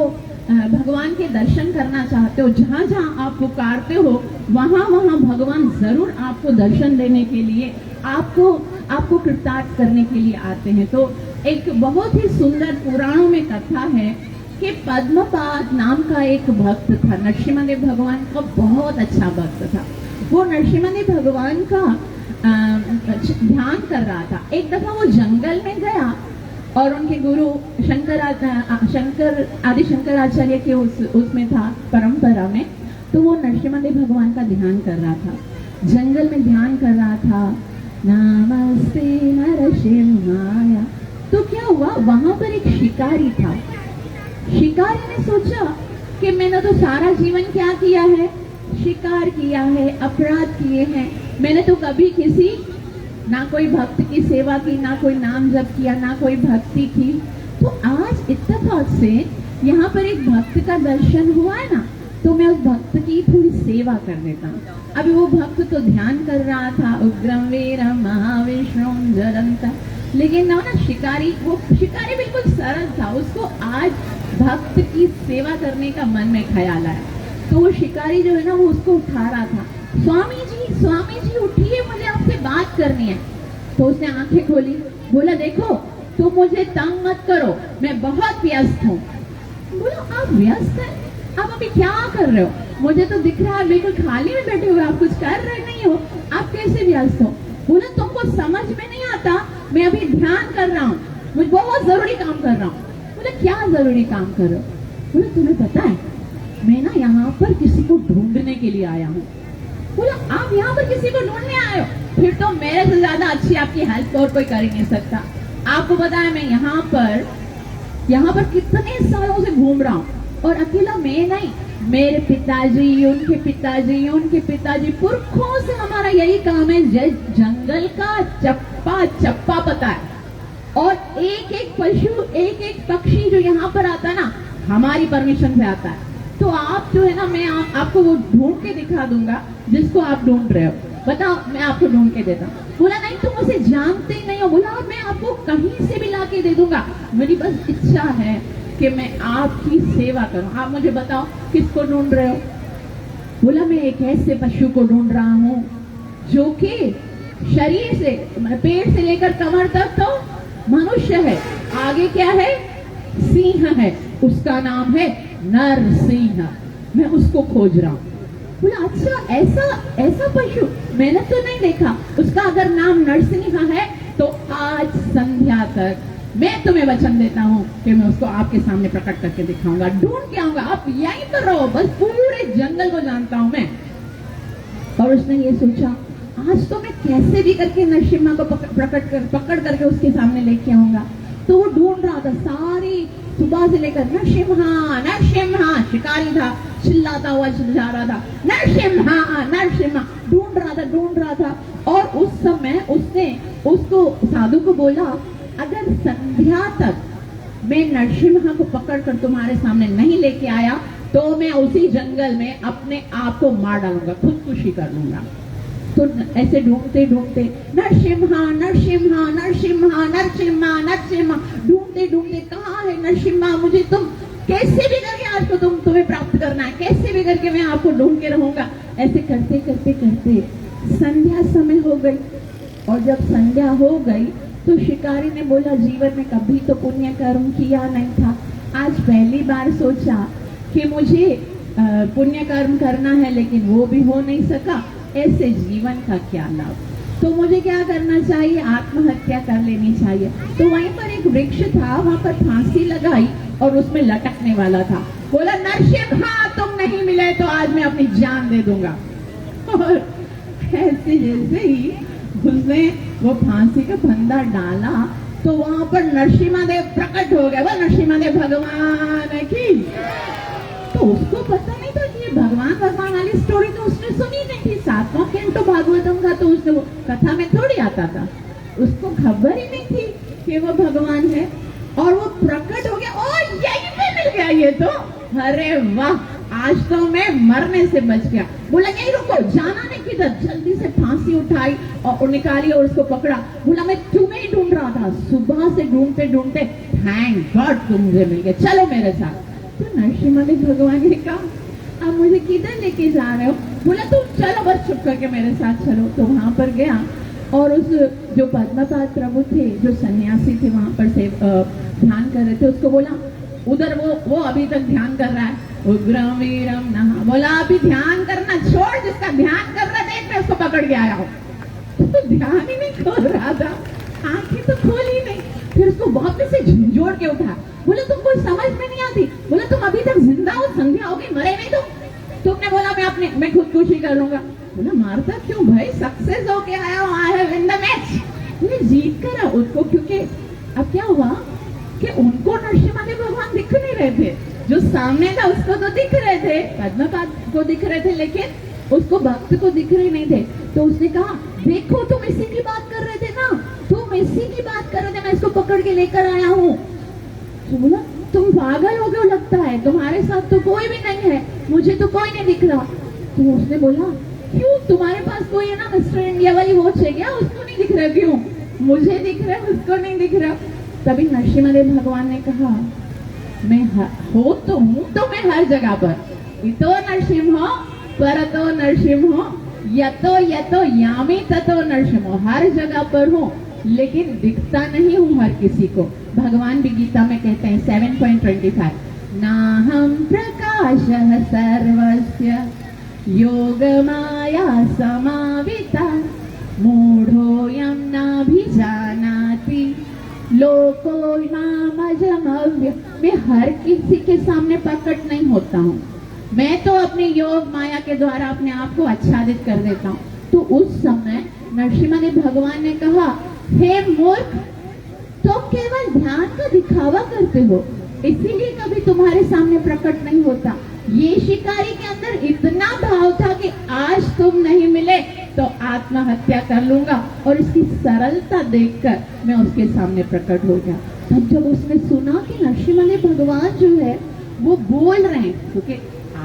भगवान के दर्शन करना चाहते हो, जहां जहां आप पुकारते हो, वहां वहां भगवान जरूर आपको दर्शन देने के लिए, आपको कृतार्थ करने के लिए आते हैं। तो एक बहुत ही सुंदर पुराणों में कथा है कि पद्मपाद नाम का एक भक्त था, नरसिम्हदेव भगवान का बहुत अच्छा भक्त था। वो नरसिम्हदेव भगवान का ध्यान कर रहा था। एक दफा वो जंगल में गया और उनके गुरु आदि शंकराचार्य के उसमें था, परंपरा में। तो वो नरसिम्हदेव भगवान का ध्यान कर रहा था, जंगल में ध्यान कर रहा था, नमस्ते नरसिम्हाय। तो क्या हुआ, वहां पर एक शिकारी था। शिकारी ने सोचा कि मैंने तो सारा जीवन क्या किया है? शिकार किया है, अपराध किए हैं, मैंने तो कभी किसी ना कोई भक्त की सेवा की, ना कोई नाम जप किया, ना कोई भक्ति की। तो आज इत्तेफाक से यहाँ पर एक भक्त का दर्शन हुआ है ना, तो मैं उस भक्त की थोड़ी सेवा कर देता हूँ। अभी वो भक्त तो ध्यान कर रहा था, उग्रम वीरम महाविष्णुम ज्वलंता, लेकिन ना शिकारी बिल्कुल सरल था, उसको आज भक्त की सेवा करने का मन में ख्याल आया। तो वो शिकारी जो है ना, वो उसको उठा रहा था, स्वामी जी उठिए, मुझे आपसे बात करनी है। तो उसने आंखें खोली, बोला देखो तुम मुझे तंग मत करो, मैं बहुत व्यस्त हूँ। बोला आप व्यस्त हैं? आप अभी क्या कर रहे हो? मुझे तो दिख रहा है बिल्कुल खाली में बैठे हुए, आप कुछ कर रहे नहीं हो, आप कैसे व्यस्त हो? बोला तुमको समझ में नहीं आता, मैं अभी ध्यान कर रहा हूँ, मुझे बहुत जरूरी काम कर रहा हूँ। बोला क्या जरूरी काम कर रहे हो? बोला तुम्हें पता है मैं ना यहाँ पर किसी को ढूंढने के लिए आया हूँ। बोला आप यहाँ पर किसी को ढूंढने आए हो? फिर तो मेरे से ज्यादा अच्छी आपकी हेल्प और कोई कर ही नहीं सकता। आपको पता है मैं यहाँ पर कितने सालों से घूम रहा हूँ, और अकेला मैं नहीं, मेरे पिताजी, उनके पिताजी, पुरखों से हमारा यही काम है, जंगल का चप्पा चप्पा पता है, और एक एक पशु, एक एक पक्षी जो यहाँ पर आता है ना, हमारी परमिशन से आता है। तो आप जो है ना, मैं आपको वो ढूंढ के दिखा दूंगा जिसको आप ढूंढ रहे हो। बताओ, मैं आपको ढूंढ के देता हूँ। बोला नहीं तुम उसे जानते ही नहीं हो। बोला मैं आपको कहीं से भी ला के दे दूंगा, मेरी बस इच्छा है कि मैं आपकी सेवा करूं। आप मुझे बताओ किसको ढूंढ रहे हो? बोला मैं एक ऐसे पशु को ढूंढ रहा हूँ जो कि शरीर से, पेट से लेकर कमर तक तो मनुष्य है, आगे क्या है? सिंह है, उसका नाम है नरसिंह, मैं उसको खोज रहा हूँ। बोला अच्छा ऐसा पशु मैंने तो नहीं देखा, उसका अगर नाम नरसिंह है तो आज संध्या तक मैं तुम्हें वचन देता हूँ कि मैं उसको आपके सामने प्रकट करके दिखाऊंगा, ढूंढ के आऊंगा, आप यहीं पर रहो, बस पूरे जंगल को जानता हूँ मैं। और उसने ये सोचा आज तो मैं कैसे भी करके नरसिम्हा को पकड़ करके उसके सामने लेके आऊंगा। तो वो ढूंढ रहा था, सारी सुबह से लेकर नरसिम्हा नरसिम्हा, शिकारी था, चिल्लाता हुआ जा रहा था, नरसिम्हा नरसिम्हा, ढूंढ रहा था। और उस समय उसने उसको, साधु को बोला अगर संध्या तक मैं नरसिम्हा को पकड़कर तुम्हारे सामने नहीं लेके आया तो मैं उसी जंगल में अपने आप को मार डालूंगा, खुदकुशी कर लूंगा। तो ऐसे ढूंढते ढूंढते नरसिम्हा नरसिम्हा नरसिम्हा नरसिम्हा नरसिम्हा, ढूंढते ढूंढते कहाँ है नरसिम्हा, मुझे तुम कैसे भी करके आज को तुम्हें प्राप्त करना है, कैसे भी करके मैं आपको ढूंढ के रहूंगा। ऐसे करते करते करते संध्या समय हो गई, और जब संध्या हो गई तो शिकारी ने बोला जीवन में कभी तो पुण्य कर्म किया नहीं था, आज पहली बार सोचा कि मुझे पुण्य कर्म करना है, लेकिन वो भी हो नहीं सका, ऐसे जीवन का क्या लाभ, तो मुझे क्या करना चाहिए? आत्महत्या कर लेनी चाहिए। तो वहीं पर एक वृक्ष था, वहां पर फांसी लगाई और उसमें लटकने वाला था। बोला नरसिम्हा तुम नहीं मिले तो आज मैं अपनी जान दे दूंगा। और ऐसे जैसे ही उसने वो फांसी का फंदा डाला तो वहां पर नरसिम्हा देव प्रकट हो गए। वो नरसिम्हा देव भगवान की, तो उसको पता नहीं था कि ये भगवान वाली स्टोरी तो उसने सुनी नहीं थी, 7वां कैंटो भागवतम का तो उसने वो कथा में थोड़ी आता था, उसको खबर ही नहीं थी कि वो भगवान है। और वो प्रकट हो गया, ओ यही पे मिल गया ये तो, अरे वाह आज तो मैं मरने से बच गया। बोला नहीं रुको, जाना नहीं किधर, जल्दी से फांसी उठाई और निकाली और उसको पकड़ा। बोला मैं तुम्हें ही ढूंढ रहा था, सुबह से ढूंढते ढूंढते थैंक गॉड तुम मुझे मिल गए, चलो मेरे साथ। तो नरसिम्हा देव भगवान ने कहा आप मुझे किधर लेके जा रहे हो? बोला तुम चलो बस चुप करके मेरे साथ चलो। तो वहां पर गया और उस जो पद्मपाद प्रभु थे, जो सन्यासी थे वहां पर से ध्यान कर रहे थे, उसको बोला उधर वो अभी तक ध्यान कर रहा है, उग्रम वीरम नहा। बोला अभी ध्यान करना छोड़, जिसका ध्यान कर रहा देख मैं उसको पकड़ के आया हूँ। तो ध्यान ही नहीं खोल रहा था, आंखें तो खोली नहीं। फिर उसको वापस से झंझोड़ के उठा। बोला तुमको समझ में नहीं आती? बोला तुम अभी तक जिंदा हो, संध्या हो गई, मरे नहीं तुमने बोला मैं खुदकुशी कर लूंगा। बोला मारता क्यों भाई, सक्सेस होके आया हूँ, I have win the match, जीत कर उसको। क्योंकि अब क्या हुआ कि उनको नरसिम्हा देव भगवान दिख नहीं रहे थे, जो सामने था उसको तो दिख रहे थे, पद्मपाद को दिख रहे थे, लेकिन उसको भक्त को दिख रहे नहीं थे। तो उसने कहा देखो तुम इसी की बात कर रहे थे ना, तुम इसी की बात कर रहे थे, मैं इसको पकड़ के लेकर आया हूँ। तो बोला तुम पागल हो गए लगता है, तुम्हारे साथ तो कोई भी नहीं है, मुझे तो कोई नहीं दिख रहा। तो उसने बोला क्यों, तुम्हारे पास कोई है ना मिस्टर इंडिया वाली वॉच है क्या, उसको नहीं दिख रहा? क्यों, मुझे दिख रहा है, उसको नहीं दिख रहा। तभी नरसिम्हा देव भगवान ने कहा मैं हो तो हूँ तो मैं हर जगह पर, इतो नरसिम्हो परतो नरसिम्हो यतो यामी ततो नरसिम्हो, हर जगह पर हूँ लेकिन दिखता नहीं हूँ हर किसी को। भगवान भी गीता में कहते हैं 7.25 नाहं प्रकाशः सर्वस्य योगमाया समाविता मूढ़ोऽयं नाभिजानाति लोको मामजमव्य। मैं हर किसी के सामने प्रकट नहीं होता हूँ, मैं तो अपने योग माया के द्वारा अपने आप को आच्छादित कर देता हूँ। तो उस समय नरसिम्हा भगवान ने कहा, हे मूर्ख, तुम केवल ध्यान का दिखावा करते हो, इसीलिए कभी तुम्हारे सामने प्रकट नहीं होता। ये शिकारी के अंदर इतना भाव था कि आज तुम नहीं मिले तो आत्महत्या कर लूंगा, और इसकी सरलता देखकर मैं उसके सामने प्रकट हो गया। तब जब उसने सुना कि नरसिम्हा भगवान जो है वो बोल रहे हैं, क्योंकि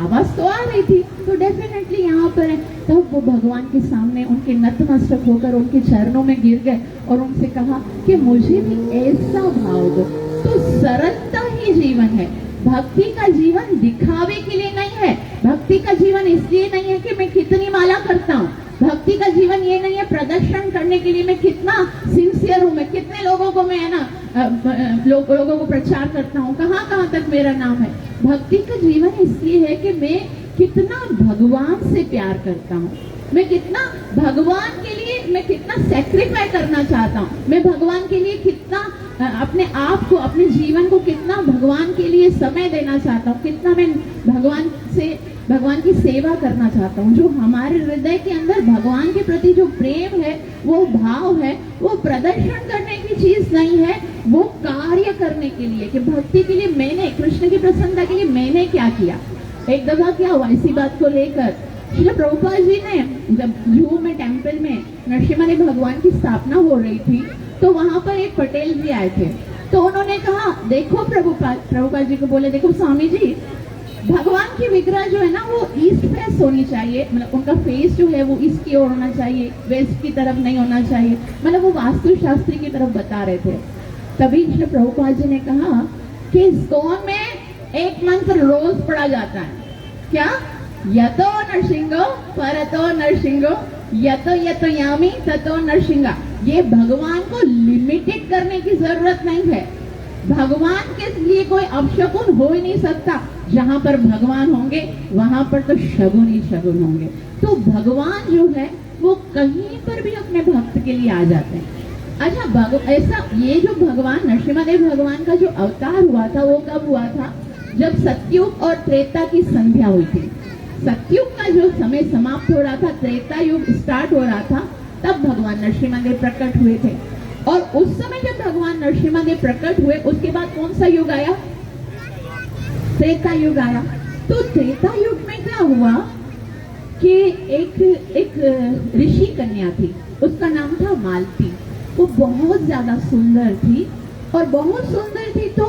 आवाज तो आ रही थी तो डेफिनेटली यहाँ पर है, तब वो भगवान के सामने उनके नतमस्तक होकर उनके चरणों में गिर गए और उनसे कहा कि मुझे भी ऐसा भाव दो। तो सरलता ही जीवन है। भक्ति का जीवन दिखावे के लिए नहीं है, भक्ति का जीवन इसलिए नहीं है कि मैं कितनी माला करता हूँ, भक्ति का जीवन ये नहीं है प्रदर्शन करने के लिए मैं कितना सिंसियर हूँ, मैं कितने लोगों को मैं है ना लोगों को प्रचार करता हूँ, कहाँ कहाँ तक मेरा नाम है। भक्ति का जीवन इसलिए है कि मैं कितना भगवान से प्यार करता हूँ, मैं कितना भगवान के लिए मैं कितना सेक्रीफाई करना चाहता हूँ, मैं भगवान के लिए कितना अपने आप को अपने जीवन को कितना भगवान के लिए समय देना चाहता हूँ, कितना मैं भगवान की सेवा करना चाहता हूँ। जो हमारे हृदय के अंदर भगवान के प्रति जो प्रेम है, वो भाव है, वो प्रदर्शन करने की चीज नहीं है, वो कार्य करने के लिए, कि भक्ति के लिए मैंने कृष्ण की प्रसन्नता के लिए मैंने क्या किया। एक दफा क्या हुआ, इसी बात को लेकर श्री प्रभुपाद जी ने जब जू में टेम्पल में नरसिम्हा भगवान की स्थापना हो रही थी, तो वहां पर एक पटेल जी आए थे। तो उन्होंने कहा, देखो प्रभुपाद जी को बोले, देखो स्वामी जी, भगवान की विग्रह जो है ना वो ईस्ट फेस होनी चाहिए, मतलब उनका फेस जो है वो ईस्ट की ओर होना चाहिए, वेस्ट की तरफ नहीं होना चाहिए, मतलब वो वास्तु शास्त्री की तरफ बता रहे थे। तभी श्री प्रभुपाद जी ने कहा कि इस्कॉन में एक मंत्र रोज पढ़ा जाता है, क्या? यतो नरसिंहो परतो नरसिंहो यतो यतो यामी ततो नरसिंहा। ये भगवान को लिमिटेड करने की जरूरत नहीं है, भगवान के लिए कोई अपशकुन हो ही नहीं सकता। जहाँ पर भगवान होंगे वहां पर तो शगुन ही शगुन होंगे। तो भगवान जो है वो कहीं पर भी अपने भक्त के लिए आ जाते हैं। अच्छा, ऐसा ये जो भगवान नरसिम्हा भगवान का जो अवतार हुआ था वो कब हुआ था? जब सतयुग और त्रेता की संध्या हुई थी। सतयुग का जो समय समाप्त हो रहा था, त्रेता युग स्टार्ट हो रहा था, तब भगवान नरसिम्हा प्रकट हुए थे। और उस समय जब भगवान नरसिम्हा प्रकट हुए, उसके बाद कौन सा युग आया? त्रेता युग आया। तो त्रेता युग में क्या हुआ कि एक ऋषि कन्या थी, उसका नाम था मालती। वो बहुत ज्यादा सुंदर थी और बहुत सुंदर थी, तो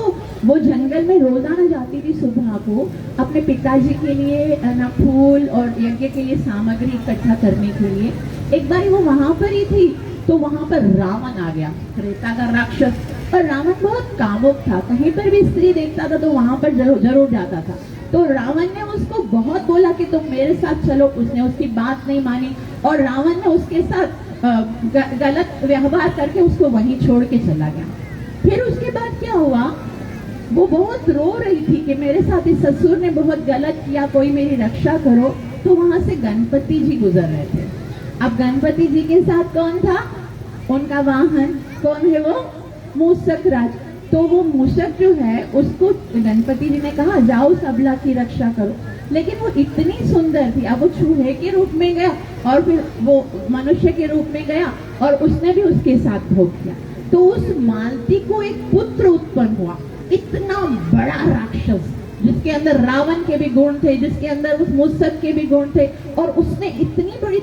वो जंगल में रोजाना जाती थी सुबह को अपने पिताजी के लिए ना फूल और यज्ञ के लिए सामग्री इकट्ठा करने के लिए। एक बार वो वहां पर ही थी तो वहां पर रावण आ गया, त्रेता का राक्षस। और रावण बहुत कामुक था, कहीं पर भी स्त्री देखता था तो वहां पर जरूर जाता था। तो रावण ने उसको बहुत बोला कि तुम मेरे साथ चलो, उसने उसकी बात नहीं मानी और रावण ने उसके साथ गलत व्यवहार करके उसको वहीं छोड़ के चला गया। फिर उसके बाद क्या हुआ, वो बहुत रो रही थी कि मेरे साथ इस ससुर ने बहुत गलत किया, कोई मेरी रक्षा करो। तो वहां से गणपति जी गुजर रहे थे। अब गणपति जी के साथ कौन था? उनका वाहन कौन है? वो मूषक राज। तो वो मूषक जो है उसको गणपति जी ने कहा जाओ सबला की रक्षा करो, लेकिन वो इतनी सुंदर थी। अब वो चूहे के रूप में गया और फिर वो मनुष्य के रूप में गया और उसने भी उसके साथ भोग किया। तो उस मालती को एक पुत्र उत्पन्न हुआ, इतना बड़ा राक्षस जिसके अंदर रावण के भी गुण थे, जिसके अंदर उस मूषक के भी गुण थे। और उसने इतनी बड़ी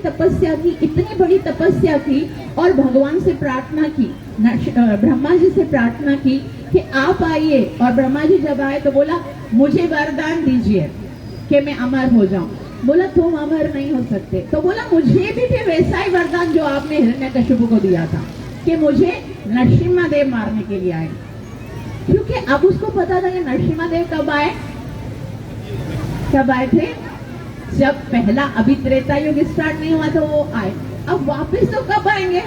तपस्या की और भगवान से प्रार्थना की, ब्रह्मा जी से प्रार्थना की कि आप आइए। और ब्रह्मा जी जब आए तो बोला मुझे वरदान दीजिए कि मैं अमर हो जाऊं। बोला तुम अमर नहीं हो सकते। तो बोला मुझे भी वैसा ही वरदान जो आपने हिरण्यकशिपु को दिया था कि मुझे नरसिम्हा देव मारने के लिए आए। क्योंकि अब उसको पता था कि नरसिम्हा देव कब आए थे? जब पहला अभी त्रेता युग स्टार्ट नहीं हुआ तो वो आए। अब वापस तो कब आएंगे?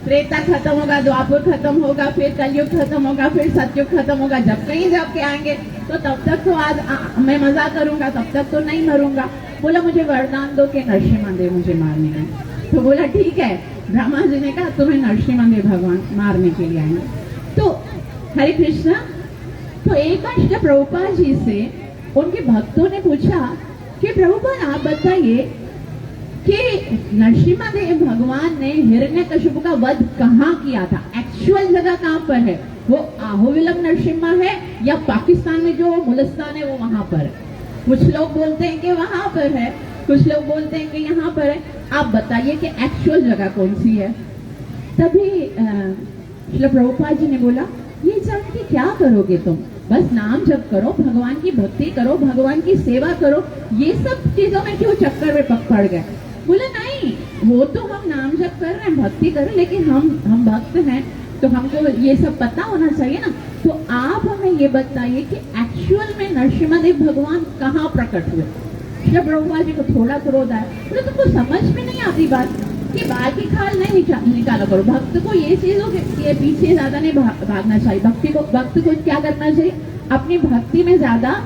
त्रेता खत्म होगा, द्वापर खत्म होगा, फिर कलयुग खत्म होगा, फिर सतयुग खत्म होगा, जब कहीं जब के आएंगे। तो तब तक तो आज मैं मजा करूंगा, तब तक तो नहीं मरूंगा। बोला मुझे वरदान दो कि नरसिम्हा देव मुझे मारने आए। तो बोला ठीक है, ब्रह्मा जी ने कहा तुम्हें नरसिम्हा देव भगवान मारने के लिए आएंगे। तो हरे कृष्णा, तो एक बार श्री प्रभुपाद जी से उनके भक्तों ने पूछा कि प्रभुपाद आप बताइए कि नरसिम्हा देव भगवान ने हिरण्यकशिपु का वध कहाँ किया था, एक्चुअल जगह कहाँ पर है? वो आहोविलम नरसिम्हा है या पाकिस्तान में जो मुलस्तान है वो वहां पर है? कुछ लोग बोलते हैं कि वहां पर है, कुछ लोग बोलते हैं कि यहाँ पर है। आप बताइए कि एक्चुअल जगह कौन सी है? तभी श्री प्रभुपाद जी ने बोला ये जान के क्या करोगे तुम, बस नाम जप करो, भगवान की भक्ति करो, भगवान की सेवा करो, ये सब चीजों में क्यों चक्कर में पड़ गए? बोला नहीं, वो तो हम नाम जप कर रहे हैं, भक्ति कर रहे हैं, लेकिन हम भक्त हैं तो हमको ये सब पता होना चाहिए ना। तो आप हमें ये बताइए कि एक्चुअल में नरसिम्हा देव भगवान कहाँ प्रकट हुए? श्री प्रभुपाद जी को थोड़ा क्रोध आया। बोले तुमको समझ में नहीं आती बात कि बाल की खाल नहीं निकाला करो। भक्त को ये चीजों के पीछे ज्यादा नहीं भागना चाहिए। भक्त को क्या करना चाहिए? अपनी भक्ति में ज्यादा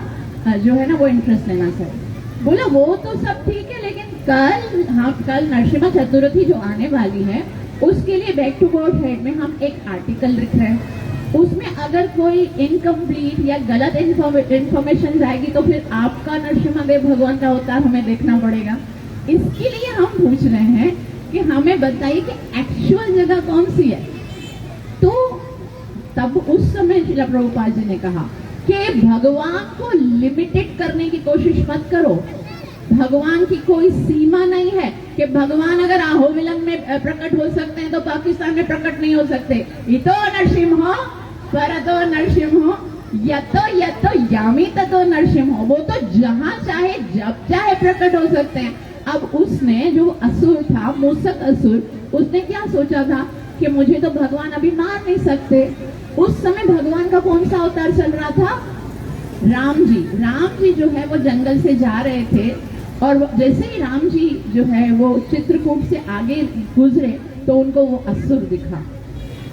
जो है ना वो इंटरेस्ट लेना चाहिए। बोला वो तो सब ठीक है, लेकिन कल नरसिम्हा चतुर्थी जो आने वाली है उसके लिए बैक टू गॉड हेड में हम एक आर्टिकल लिख रहे हैं। उसमें अगर कोई इनकम्प्लीट या गलत इंफॉर्मेशन जाएगी तो फिर आपका नरसिम्हा देव भगवान का अवतार हमें देखना पड़ेगा। इसके लिए हम पूछ रहे हैं कि हमें बताइए कि एक्चुअल जगह कौन सी है। तो तब उस समय श्रील प्रभुपाद जी ने कहा कि भगवान को लिमिटेड करने की कोशिश मत करो। भगवान की कोई सीमा नहीं है कि भगवान अगर आहोविलम में प्रकट हो सकते हैं तो पाकिस्तान में प्रकट नहीं हो सकते। इतो नरसिम्हो परतो नरसिम्हो यतो यामी ततो नरसिम्हो, वो तो जहां चाहे जब चाहे प्रकट हो सकते हैं। अब उसने जो असुर था, मूसक असुर, उसने क्या सोचा था कि मुझे तो भगवान अभी मार नहीं सकते। उस समय भगवान का कौन सा अवतार चल रहा था? राम जी जो है वो जंगल से जा रहे थे और जैसे ही राम जी जो है वो चित्रकूट से आगे गुजरे तो उनको वो असुर दिखा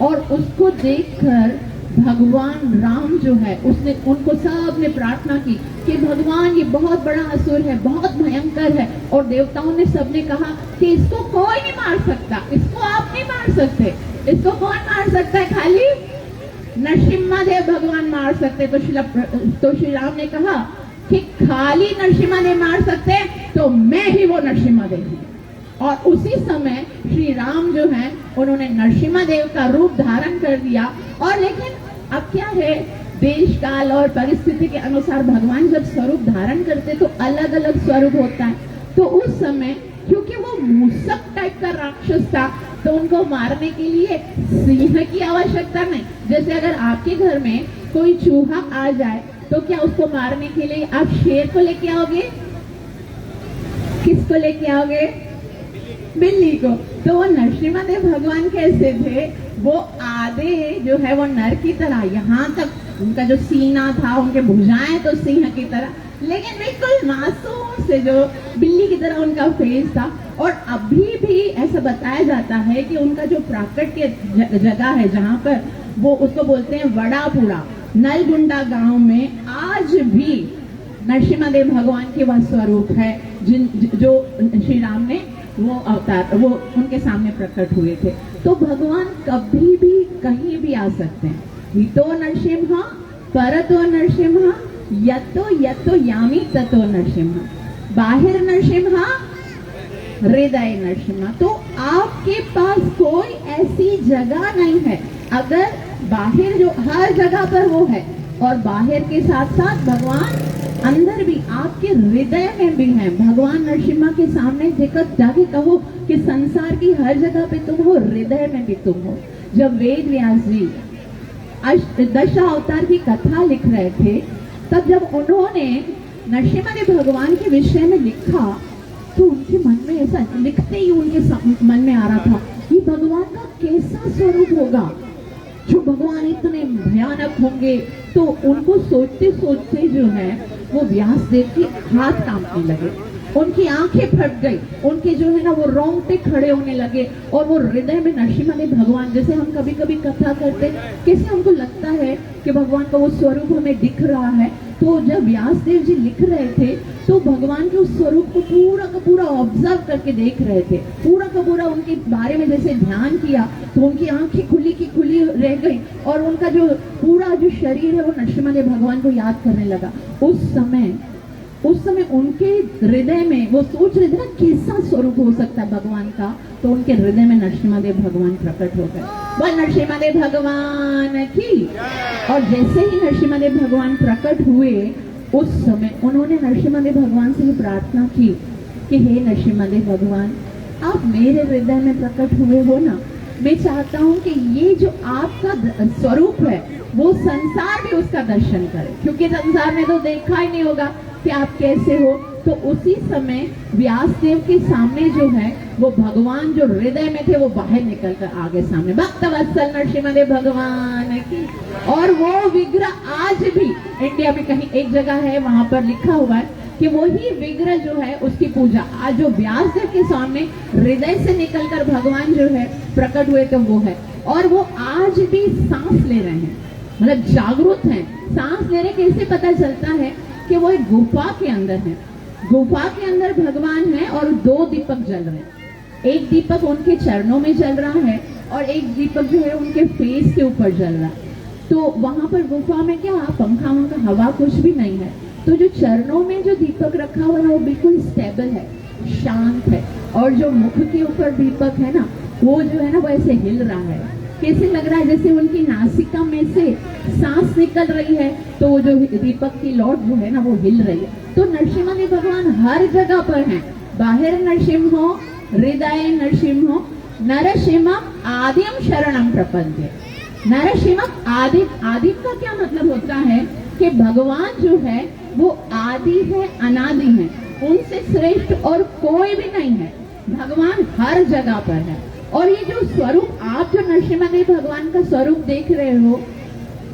और उसको देखकर भगवान राम जो है उसने उनको सबने प्रार्थना की कि भगवान ये बहुत बड़ा असुर है, बहुत भयंकर है। और देवताओं ने सबने कहा कि इसको कोई नहीं मार सकता, इसको आप नहीं मार सकते। इसको कौन मार सकता है? खाली नरसिम्हा देव भगवान मार सकते। तो श्री राम ने कहा कि खाली नरसिम्हा देव मार सकते तो मैं ही वो नरसिम्हा देव हूँ। और उसी समय श्री राम जो है उन्होंने नरसिम्हा देव का रूप धारण कर दिया। और लेकिन अब क्या है, देश काल और परिस्थिति के अनुसार भगवान जब स्वरूप धारण करते तो अलग अलग स्वरूप होता है। तो उस समय क्योंकि वो मूसक टाइप का राक्षस था तो उनको मारने के लिए सिंह की आवश्यकता नहीं। जैसे अगर आपके घर में कोई चूहा आ जाए तो क्या उसको मारने के लिए आप शेर को लेके आओगे? किसको लेके आओगे? बिल्ली को। तो वो नरसिम्हा देव भगवान कैसे थे? वो आधे जो है वो नर की तरह, यहाँ तक उनका जो सीना था, उनके भुजाएं तो सिंह की तरह, लेकिन बिल्कुल मासूम से जो बिल्ली की तरह उनका फेस था। और अभी भी ऐसा बताया जाता है कि उनका जो प्राकट्य जगह है जहाँ पर वो उसको बोलते हैं वड़ापुरा, नलगुंडा गांव में आज भी नरसिम्हा देव भगवान के वह स्वरूप है जो श्री राम ने वो अवतार वो उनके सामने प्रकट हुए थे। तो भगवान कभी भी कहीं भी आ सकते हैं। हितो नरसिम्हा परतो नरसिम्हा यतो यामी ततो नरसिम्हा, बाहिर नरसिम्हा हृदय नरसिम्हा। तो आपके पास कोई ऐसी जगह नहीं है, अगर बाहर जो हर जगह पर वो है और बाहर के साथ साथ भगवान अंदर भी आपके हृदय में भी है। भगवान नरसिम्हा के सामने जाके कहो कि संसार की हर जगह पे तुम हो, हृदय में भी तुम हो। जब वेद व्यास जी दशावतार की कथा लिख रहे थे तब जब उन्होंने नरसिम्हा देव भगवान के विषय में लिखा तो उनके मन में ऐसा, लिखते ही उनके मन में आ रहा था कि भगवान का कैसा स्वरूप होगा जो भगवान इतने भयानक होंगे। तो उनको सोचते सोचते जो है वो व्यास देव के हाथ कांपने लगे, उनकी आंखें फट गई, उनके जो है ना वो रोंगटे खड़े होने लगे और वो हृदय में नरसिम्हा देव भगवान, जैसे हम कभी कभी कथा करते कैसे हमको लगता है कि भगवान का वो स्वरूप हमें दिख रहा है, तो जब व्यास देव जी लिख रहे थे तो भगवान के उस स्वरूप को पूरा का पूरा ऑब्जर्व करके देख रहे थे, पूरा का पूरा उनके बारे में जैसे ध्यान किया तो उनकी आंखें खुली की खुली रह गई और उनका जो पूरा जो शरीर है वो नरसिम्हा भगवान को याद करने लगा। उस समय उनके हृदय में वो सोच रहे थे ना कैसा स्वरूप हो सकता है भगवान का, तो उनके हृदय में नरसिम्हा भगवान प्रकट हो गए। बोल नरसिम्हा भगवान की। और जैसे ही नरसिम्हा भगवान प्रकट हुए उस समय उन्होंने नरसिम्हा भगवान से प्रार्थना की कि हे नरसिम्हा भगवान, आप मेरे हृदय में प्रकट हुए हो ना, मैं चाहता हूँ कि ये जो आपका स्वरूप है वो संसार भी उसका दर्शन करे, क्योंकि संसार में तो देखा ही नहीं होगा कि आप कैसे हो। तो उसी समय व्यास देव के सामने जो है वो भगवान जो हृदय में थे वो बाहर निकल कर आगे सामने भक्त वत्सल नरसिम्हा भगवान की। और वो विग्रह आज भी इंडिया में कहीं एक जगह है, वहां पर लिखा हुआ है कि वही विग्रह जो है उसकी पूजा आज जो व्यास देव के सामने हृदय से निकलकर भगवान जो है प्रकट हुए तो वो है। और वो आज भी सांस ले रहे हैं, मतलब जागरूक हैं। सांस ले रहे कैसे पता चलता है कि वो एक गुफा के अंदर है, गुफा के अंदर भगवान है और 2 दीपक जल रहे हैं। एक दीपक उनके चरणों में जल रहा है और एक दीपक जो है उनके फेस के ऊपर जल रहा है। तो वहां पर गुफा में क्या पंखा वंखा हवा कुछ भी नहीं है, तो जो चरणों में जो दीपक रखा हुआ है वो बिल्कुल स्टेबल है, शांत है। और जो मुख के ऊपर दीपक है ना वो जो है ना वो ऐसे हिल रहा है, कैसे लग रहा है जैसे उनकी नासिका में से सांस निकल रही है, तो वो जो दीपक की लौट जो है ना वो हिल रही है। तो नरसिम्हा भगवान हर जगह पर हैं, बाहर नरसिम्हो, हृदय नरसिम्हो, नरसिम्हम आदिम शरणम प्रपद्ये। नरसिम्हम आदिम का क्या मतलब होता है कि भगवान जो है वो आदि है, अनादि है, उनसे श्रेष्ठ और कोई भी नहीं है। भगवान हर जगह पर है। और ये जो स्वरूप आप जो नरसिम्हा भगवान का स्वरूप देख रहे हो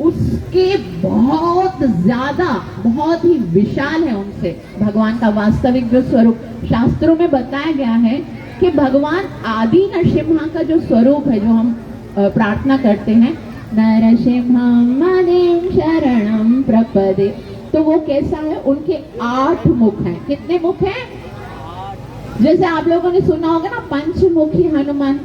उसके बहुत ज्यादा बहुत ही विशाल है उनसे भगवान का वास्तविक जो स्वरूप। शास्त्रों में बताया गया है कि भगवान आदि नरसिम्हा का जो स्वरूप है, जो हम प्रार्थना करते हैं नरसिम्हम आदिम शरणम प्रपद्ये, तो वो कैसा है, उनके 8 मुख हैं। कितने मुख हैं? जैसे आप लोगों ने सुना होगा ना पंचमुखी हनुमान,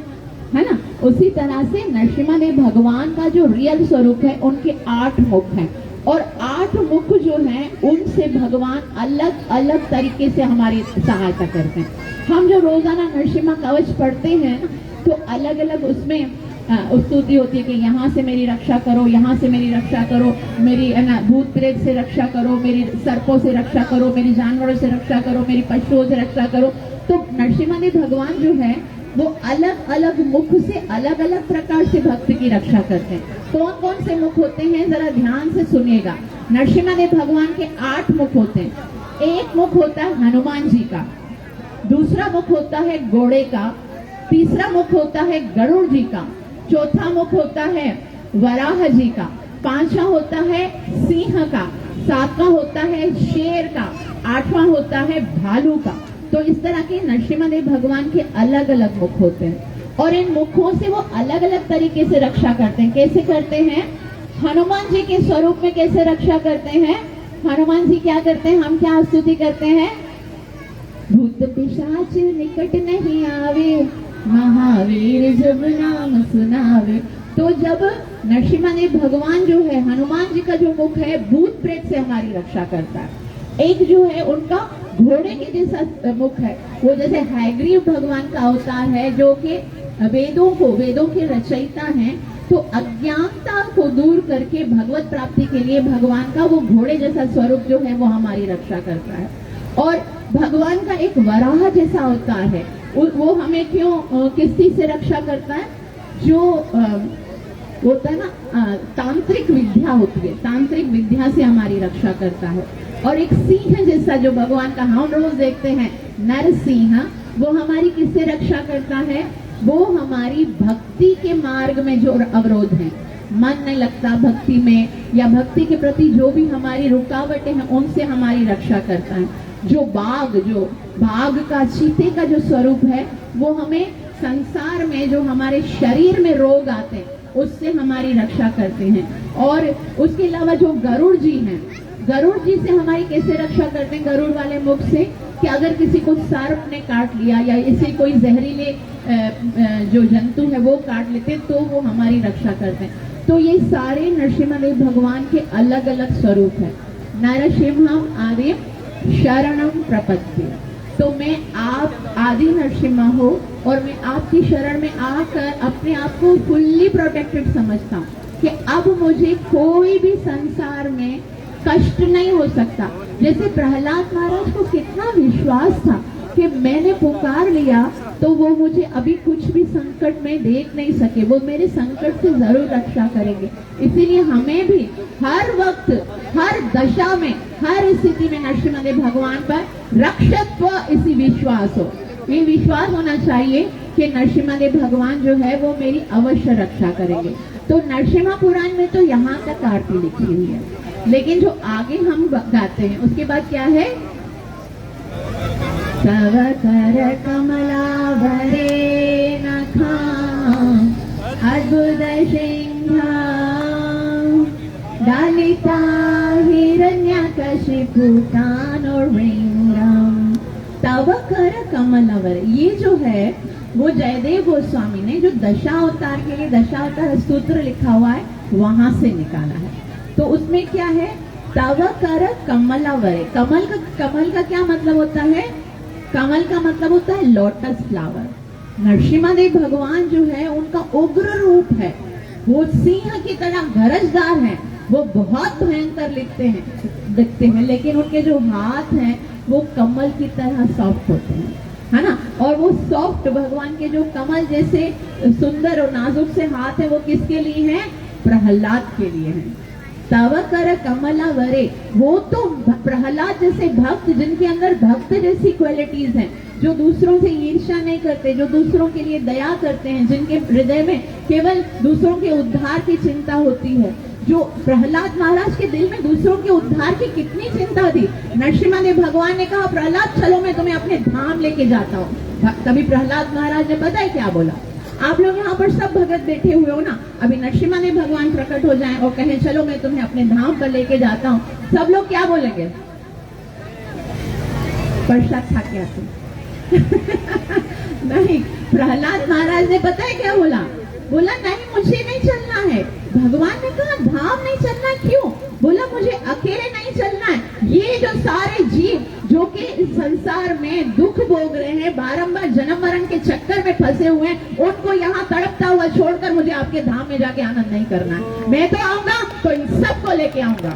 है ना, उसी तरह से नरसिम्हा भगवान का जो रियल स्वरूप है उनके 8 मुख हैं। और 8 मुख जो हैं उनसे भगवान अलग अलग तरीके से हमारी सहायता करते हैं। हम जो रोजाना नरसिम्हा कवच पढ़ते हैं तो अलग अलग उसमें स्तुति होती है कि यहाँ से मेरी रक्षा करो, यहाँ से मेरी रक्षा करो, मेरी भूत प्रेत से रक्षा करो, मेरी सर्पों से रक्षा करो, मेरी जानवरों से रक्षा करो, मेरी पशुओं से रक्षा करो। तो नरसिम्हा भगवान जो है वो अलग अलग मुख से अलग अलग प्रकार से भक्त की रक्षा करते हैं। कौन कौन से मुख होते हैं जरा ध्यान से सुनिएगा। नरसिम्हा भगवान के 8 मुख होते हैं। एक मुख होता है हनुमान जी का, दूसरा मुख होता है घोड़े का, तीसरा मुख होता है गरुड़ जी का, चौथा मुख होता है वराह जी का, पांचवा होता है सिंह का, सातवां होता है शेर का, आठवां होता है भालू का। तो इस तरह के नरसिम्हा भगवान के अलग अलग मुख होते हैं और इन मुखों से वो अलग अलग तरीके से रक्षा करते हैं। कैसे करते हैं? हनुमान जी के स्वरूप में कैसे रक्षा करते हैं? हनुमान जी क्या करते हैं? हम क्या स्तुति करते हैं? भूत पिशाच निकट नहीं आवे, महावीर जब नाम सुनावे। तो जब नरसिम्हा भगवान जो है, हनुमान जी का जो मुख है भूत प्रेत से हमारी रक्षा करता है। एक जो है उनका घोड़े के जैसा मुख है, वो जैसे हैग्रीव भगवान का अवतार है जो कि वेदों के रचयिता हैं। तो अज्ञानता को दूर करके भगवत प्राप्ति के लिए भगवान का वो घोड़े जैसा स्वरूप जो है वो हमारी रक्षा करता है। और भगवान का एक वराह जैसा अवतार है, वो हमें क्यों किस चीज से रक्षा करता है? जो होता है ना तांत्रिक विद्या होती है, तांत्रिक विद्या से हमारी रक्षा करता है। और एक सिंह जैसा जो भगवान का हम रोज देखते हैं नरसिंह, वो हमारी किससे रक्षा करता है? वो हमारी भक्ति के मार्ग में जो अवरोध है, मन नहीं लगता भक्ति में या भक्ति के प्रति जो भी हमारी रुकावटें हैं उनसे हमारी रक्षा करता है। जो बाघ का, चीते का जो स्वरूप है वो हमें संसार में जो हमारे शरीर में रोग आते हैं उससे हमारी रक्षा करते हैं। और उसके अलावा जो गरुड़ जी हैं, गरुड़ जी से हमारी कैसे रक्षा करते हैं, गरुड़ वाले मुख से, कि अगर किसी को सर्प ने काट लिया या इसे कोई जहरीले जो जंतु है वो काट लेते तो वो हमारी रक्षा करते हैं। तो ये सारे नरसिम्हदेव भगवान के अलग अलग स्वरूप है। नरसिम्हम आदि शरणम प्रपत्ति। तो मैं आप आदि नरसिम्हा हो और मैं आपकी शरण में आकर अपने आप को फुल्ली प्रोटेक्टेड समझता हूँ कि अब मुझे कोई भी संसार में कष्ट नहीं हो सकता। जैसे प्रहलाद महाराज को कितना विश्वास था कि मैंने पुकार लिया तो वो मुझे अभी कुछ भी संकट में देख नहीं सके, वो मेरे संकट से जरूर रक्षा करेंगे। इसीलिए हमें भी हर वक्त, हर दशा में, हर स्थिति में नरसिम्हदेव भगवान पर रक्षत्व इसी विश्वास हो, ये विश्वास होना चाहिए कि नरसिम्हदेव भगवान जो है वो मेरी अवश्य रक्षा करेंगे। तो नरसिम्हा पुराण में तो यहाँ तक आरती लिखी हुई है, लेकिन जो आगे हम गाते हैं उसके बाद क्या है, तव कर कमलावरे नखां अद्भुत सिंहां डालिता हिरण्यकशिपु तानोरिंगम। तव कर कमलावर, ये जो है वो जयदेव गोस्वामी ने जो दशावतार के लिए दशावतार स्तोत्र लिखा हुआ है वहां से निकाला है। तो उसमें क्या है, तव कर कमलावरे। कमल का क्या मतलब होता है, कमल का मतलब होता है लोटस फ्लावर। नरसिम्हदेव भगवान जो है उनका उग्र रूप है, वो सिंह की तरह गरजदार है, वो बहुत भयंकर दिखते हैं, लेकिन उनके जो हाथ हैं वो कमल की तरह सॉफ्ट होते हैं, है ना। और वो सॉफ्ट भगवान के जो कमल जैसे सुंदर और नाजुक से हाथ है वो किसके लिए हैं, प्रहलाद के लिए हैं। तव कर कमलावरे, वो तो प्रहलाद जैसे भक्त, जिनके अंदर भक्त जैसी क्वालिटीज हैं, जो दूसरों से ईर्ष्या नहीं करते, जो दूसरों के लिए दया करते हैं, जिनके हृदय में केवल दूसरों के उद्धार की चिंता होती है। जो प्रहलाद महाराज के दिल में दूसरों के उद्धार की कितनी चिंता थी। नरसिम्हदेव भगवान ने कहा, प्रहलाद चलो मैं तुम्हें अपने धाम लेके जाता हूँ। तभी प्रहलाद महाराज ने पता है क्या बोला, आप लोग यहाँ पर सब भगत बैठे हुए हो ना, अभी नरसिम्हदेव भगवान प्रकट हो जाएं और कहें चलो मैं तुम्हें अपने धाम पर लेके जाता हूँ, सब लोग क्या बोलेंगे, प्रसाद खा के आते नहीं, प्रहलाद महाराज ने पता है क्या बोला, बोला नहीं मुझे नहीं चलना है। भगवान ने कहा धाम नहीं चलना, क्यों? बोला मुझे अकेले नहीं चलना है, ये जो सारे जीव जो कि इस संसार में दुख भोग रहे हैं, बारंबार जन्म मरण के चक्कर में फंसे हुए हैं, उनको यहाँ तड़पता हुआ छोड़कर मुझे आपके धाम में जाके आनंद नहीं करना है। मैं तो आऊंगा तो इन सबको लेके आऊंगा।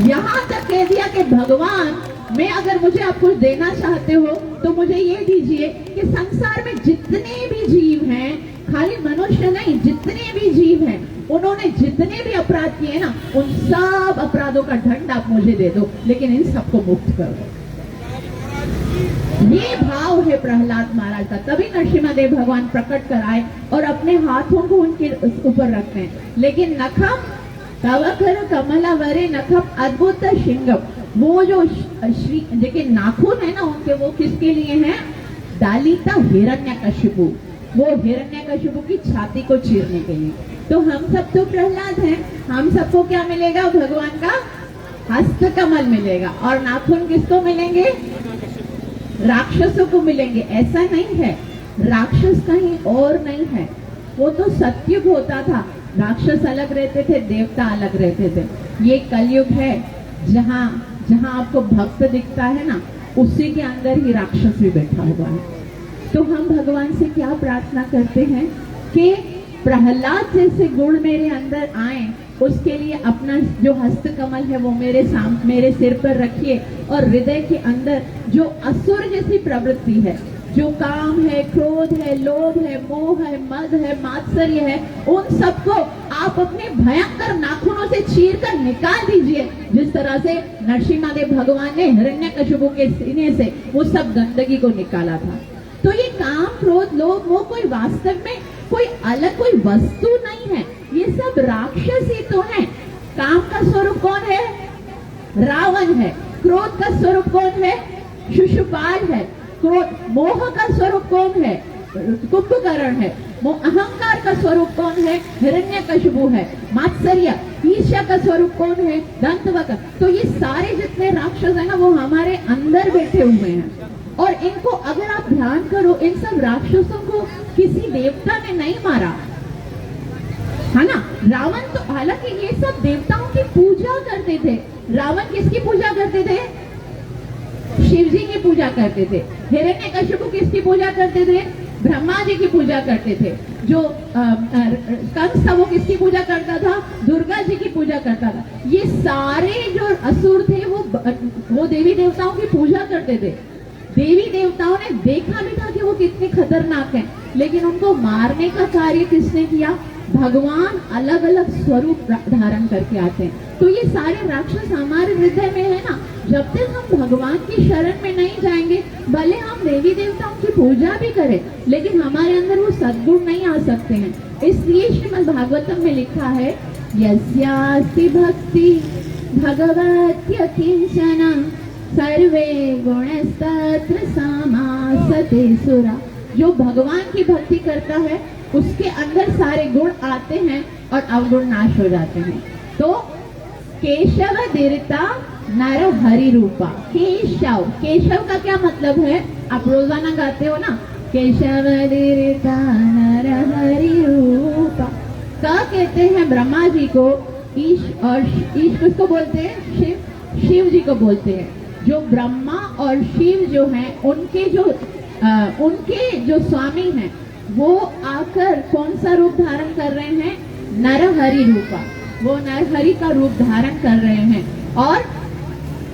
यहाँ तक कह दिया कि भगवान, मैं अगर मुझे आप कुछ देना चाहते हो तो मुझे ये दीजिए कि संसार में जितने भी जीव हैं, खाली मनुष्य नहीं, जितने भी जीव हैं, उन्होंने जितने भी अपराध किए ना, उन सब अपराधों का दंड आप मुझे दे दो, लेकिन इन सबको मुक्त कर दो। ये भाव है प्रहलाद महाराज का। तभी नरसिम्हदेव भगवान प्रकट कराए और अपने हाथों को उनके ऊपर रखते हैं। लेकिन नखम तव कर कमलावरे नखम अद्भुत सिंगम, वो जो श्री देखिए नाखून है ना उनके, वो किसके लिए हैं, डालिता हिरण्यकशिपु, वो हिरण्यकशिपु की छाती को चीरने के लिए। तो हम सब तो प्रहलाद हैं, हम सबको क्या मिलेगा, भगवान का हस्त कमल मिलेगा। और नाखून किसको मिलेंगे, राक्षसों को मिलेंगे। ऐसा नहीं है, राक्षस कहीं और नहीं है, वो तो सतयुग होता था, राक्षस अलग रहते थे, देवता अलग रहते थे। ये कलयुग है, जहाँ जहाँ आपको भक्त दिखता है ना, उसी के अंदर ही राक्षस भी बैठा हुआ है। तो हम भगवान से क्या प्रार्थना करते हैं कि प्रहलाद जैसे गुण मेरे अंदर आए, उसके लिए अपना जो हस्त कमल है वो मेरे सिर पर रखिए, और हृदय के अंदर जो असुर जैसी प्रवृत्ति है, जो काम है, क्रोध है, लोभ है, मोह है, मद है, मात्सर्य है, उन सबको आप अपने भयंकर नाखूनों से चीर कर निकाल दीजिए, जिस तरह से नरसिम्हदेव भगवान ने हिरण्यकशिपु के सीने से वो सब गंदगी को निकाला था। तो ये काम, क्रोध, लोभ, मोह कोई वास्तव में कोई अलग कोई वस्तु नहीं है, ये सब राक्षस ही तो है। काम का स्वरूप कौन है, रावण है। क्रोध का स्वरूप कौन है, शिशुपाल है। क्रोध, मोह का स्वरूप कौन है, कुंभकर्ण है, वो अहंकार का स्वरूप कौन है? हिरण्यकशिपु है। मात्सर्य ईर्ष्या का स्वरूप कौन है? दंतवक्र। तो ये सारे जितने राक्षस है ना, वो हमारे अंदर बैठे हुए हैं। और इनको अगर आप ध्यान करो, इन सब राक्षसों को किसी देवता ने नहीं मारा, है ना। रावण तो, हालांकि ये सब देवताओं की पूजा करते थे। रावण किसकी पूजा करते थे? शिव जी की पूजा करते थे। हिरण्यकशिपु किसकी पूजा करते थे? ब्रह्मा जी की पूजा करते थे। जो कंस था वो किसकी पूजा करता था? दुर्गा जी की पूजा करता था। ये सारे जो असुर थे वो देवी देवताओं की पूजा करते थे। देवी देवताओं ने देखा भी था कि वो कितने खतरनाक हैं, लेकिन उनको मारने का कार्य किसने किया? भगवान अलग अलग स्वरूप धारण करके आते हैं। तो ये सारे राक्षस हमारे हृदय में है ना। जब तक हम भगवान की शरण में नहीं जाएंगे, भले हम देवी देवताओं की पूजा भी करें, लेकिन हमारे अंदर वो सद्गुण नहीं आ सकते हैं। इसलिए श्रीमद् भागवतम में लिखा है, यस्यास्ति भक्ति भगवत्य किंचन सर्वे गुणस्तत्र समासते सुरा। जो भगवान की भक्ति करता है उसके अंदर सारे गुण आते हैं और अवगुण नाश हो जाते हैं। तो केशव दीर्ता नर हरि रूपा। केशव, केशव का क्या मतलब है? आप रोजाना गाते हो ना, केशव दीर्ता नर हरि रूपा। का कहते हैं ब्रह्मा जी को ईश, और ईश किसको बोलते हैं? शिव, शिव जी को बोलते हैं। जो ब्रह्मा और शिव जो हैं, उनके जो स्वामी हैं, वो आकर कौन सा रूप धारण कर रहे हैं? नरहरि रूपा। वो नरहरि का रूप धारण कर रहे हैं और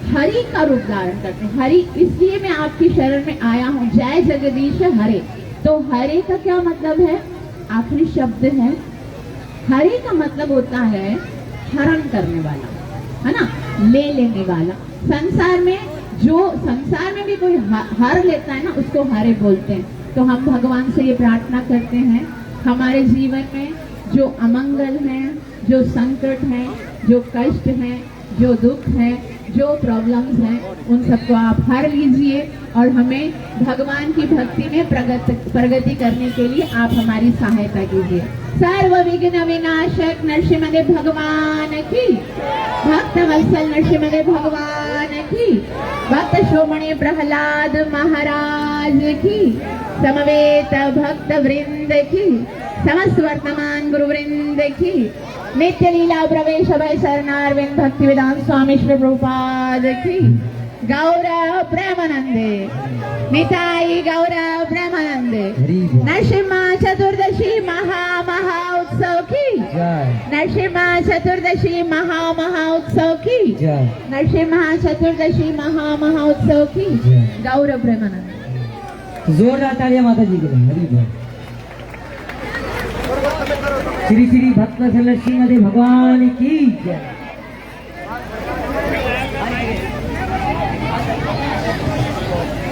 हरि का रूप धारण करते हैं। हरि, इसलिए मैं आपकी शरण में आया हूँ। जय जगदीश हरे। तो हरे का क्या मतलब है? आखिरी शब्द है। हरि का मतलब होता है हरण करने वाला, है ना, ले लेने वाला। संसार में भी कोई हर लेता है ना, उसको हरे बोलते हैं। तो हम भगवान से ये प्रार्थना करते हैं, हमारे जीवन में जो अमंगल है, जो संकट है, जो कष्ट है, जो दुख है, जो प्रॉब्लम्स हैं, उन सबको आप हर लीजिए और हमें भगवान की भक्ति में प्रगति करने के लिए आप हमारी सहायता कीजिए। सर्व विघ्न विनाशक नरसिंह भगवान की, भक्त वत्सल नरसिंह भगवान की, भक्त श्रोमणी प्रहलाद महाराज की, समवेत भक्त वृंद की, समस्त वर्तमान गुरु वृंद की, नित्य लीला प्रवेश भय शरणारविंद भक्ति वेदांत स्वामी श्री प्रभुपाद की, गौरव प्रेमानंदे, निताई गौरव प्रेमानंदे। नरसिम्हा चतुर्दशी महा उत्सव की, नरसिम्हा चतुर्दशी महा उत्सव की, नरसिम्हा चतुर्दशी महा उत्सव की, गौरव प्रेमानंद। जोरदार तालियां माता जी के लिए। हरि बोल। श्री श्री भक्त नरसिंह भगवान की जय।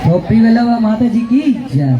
गोपी वल्लभ माता जी की जय।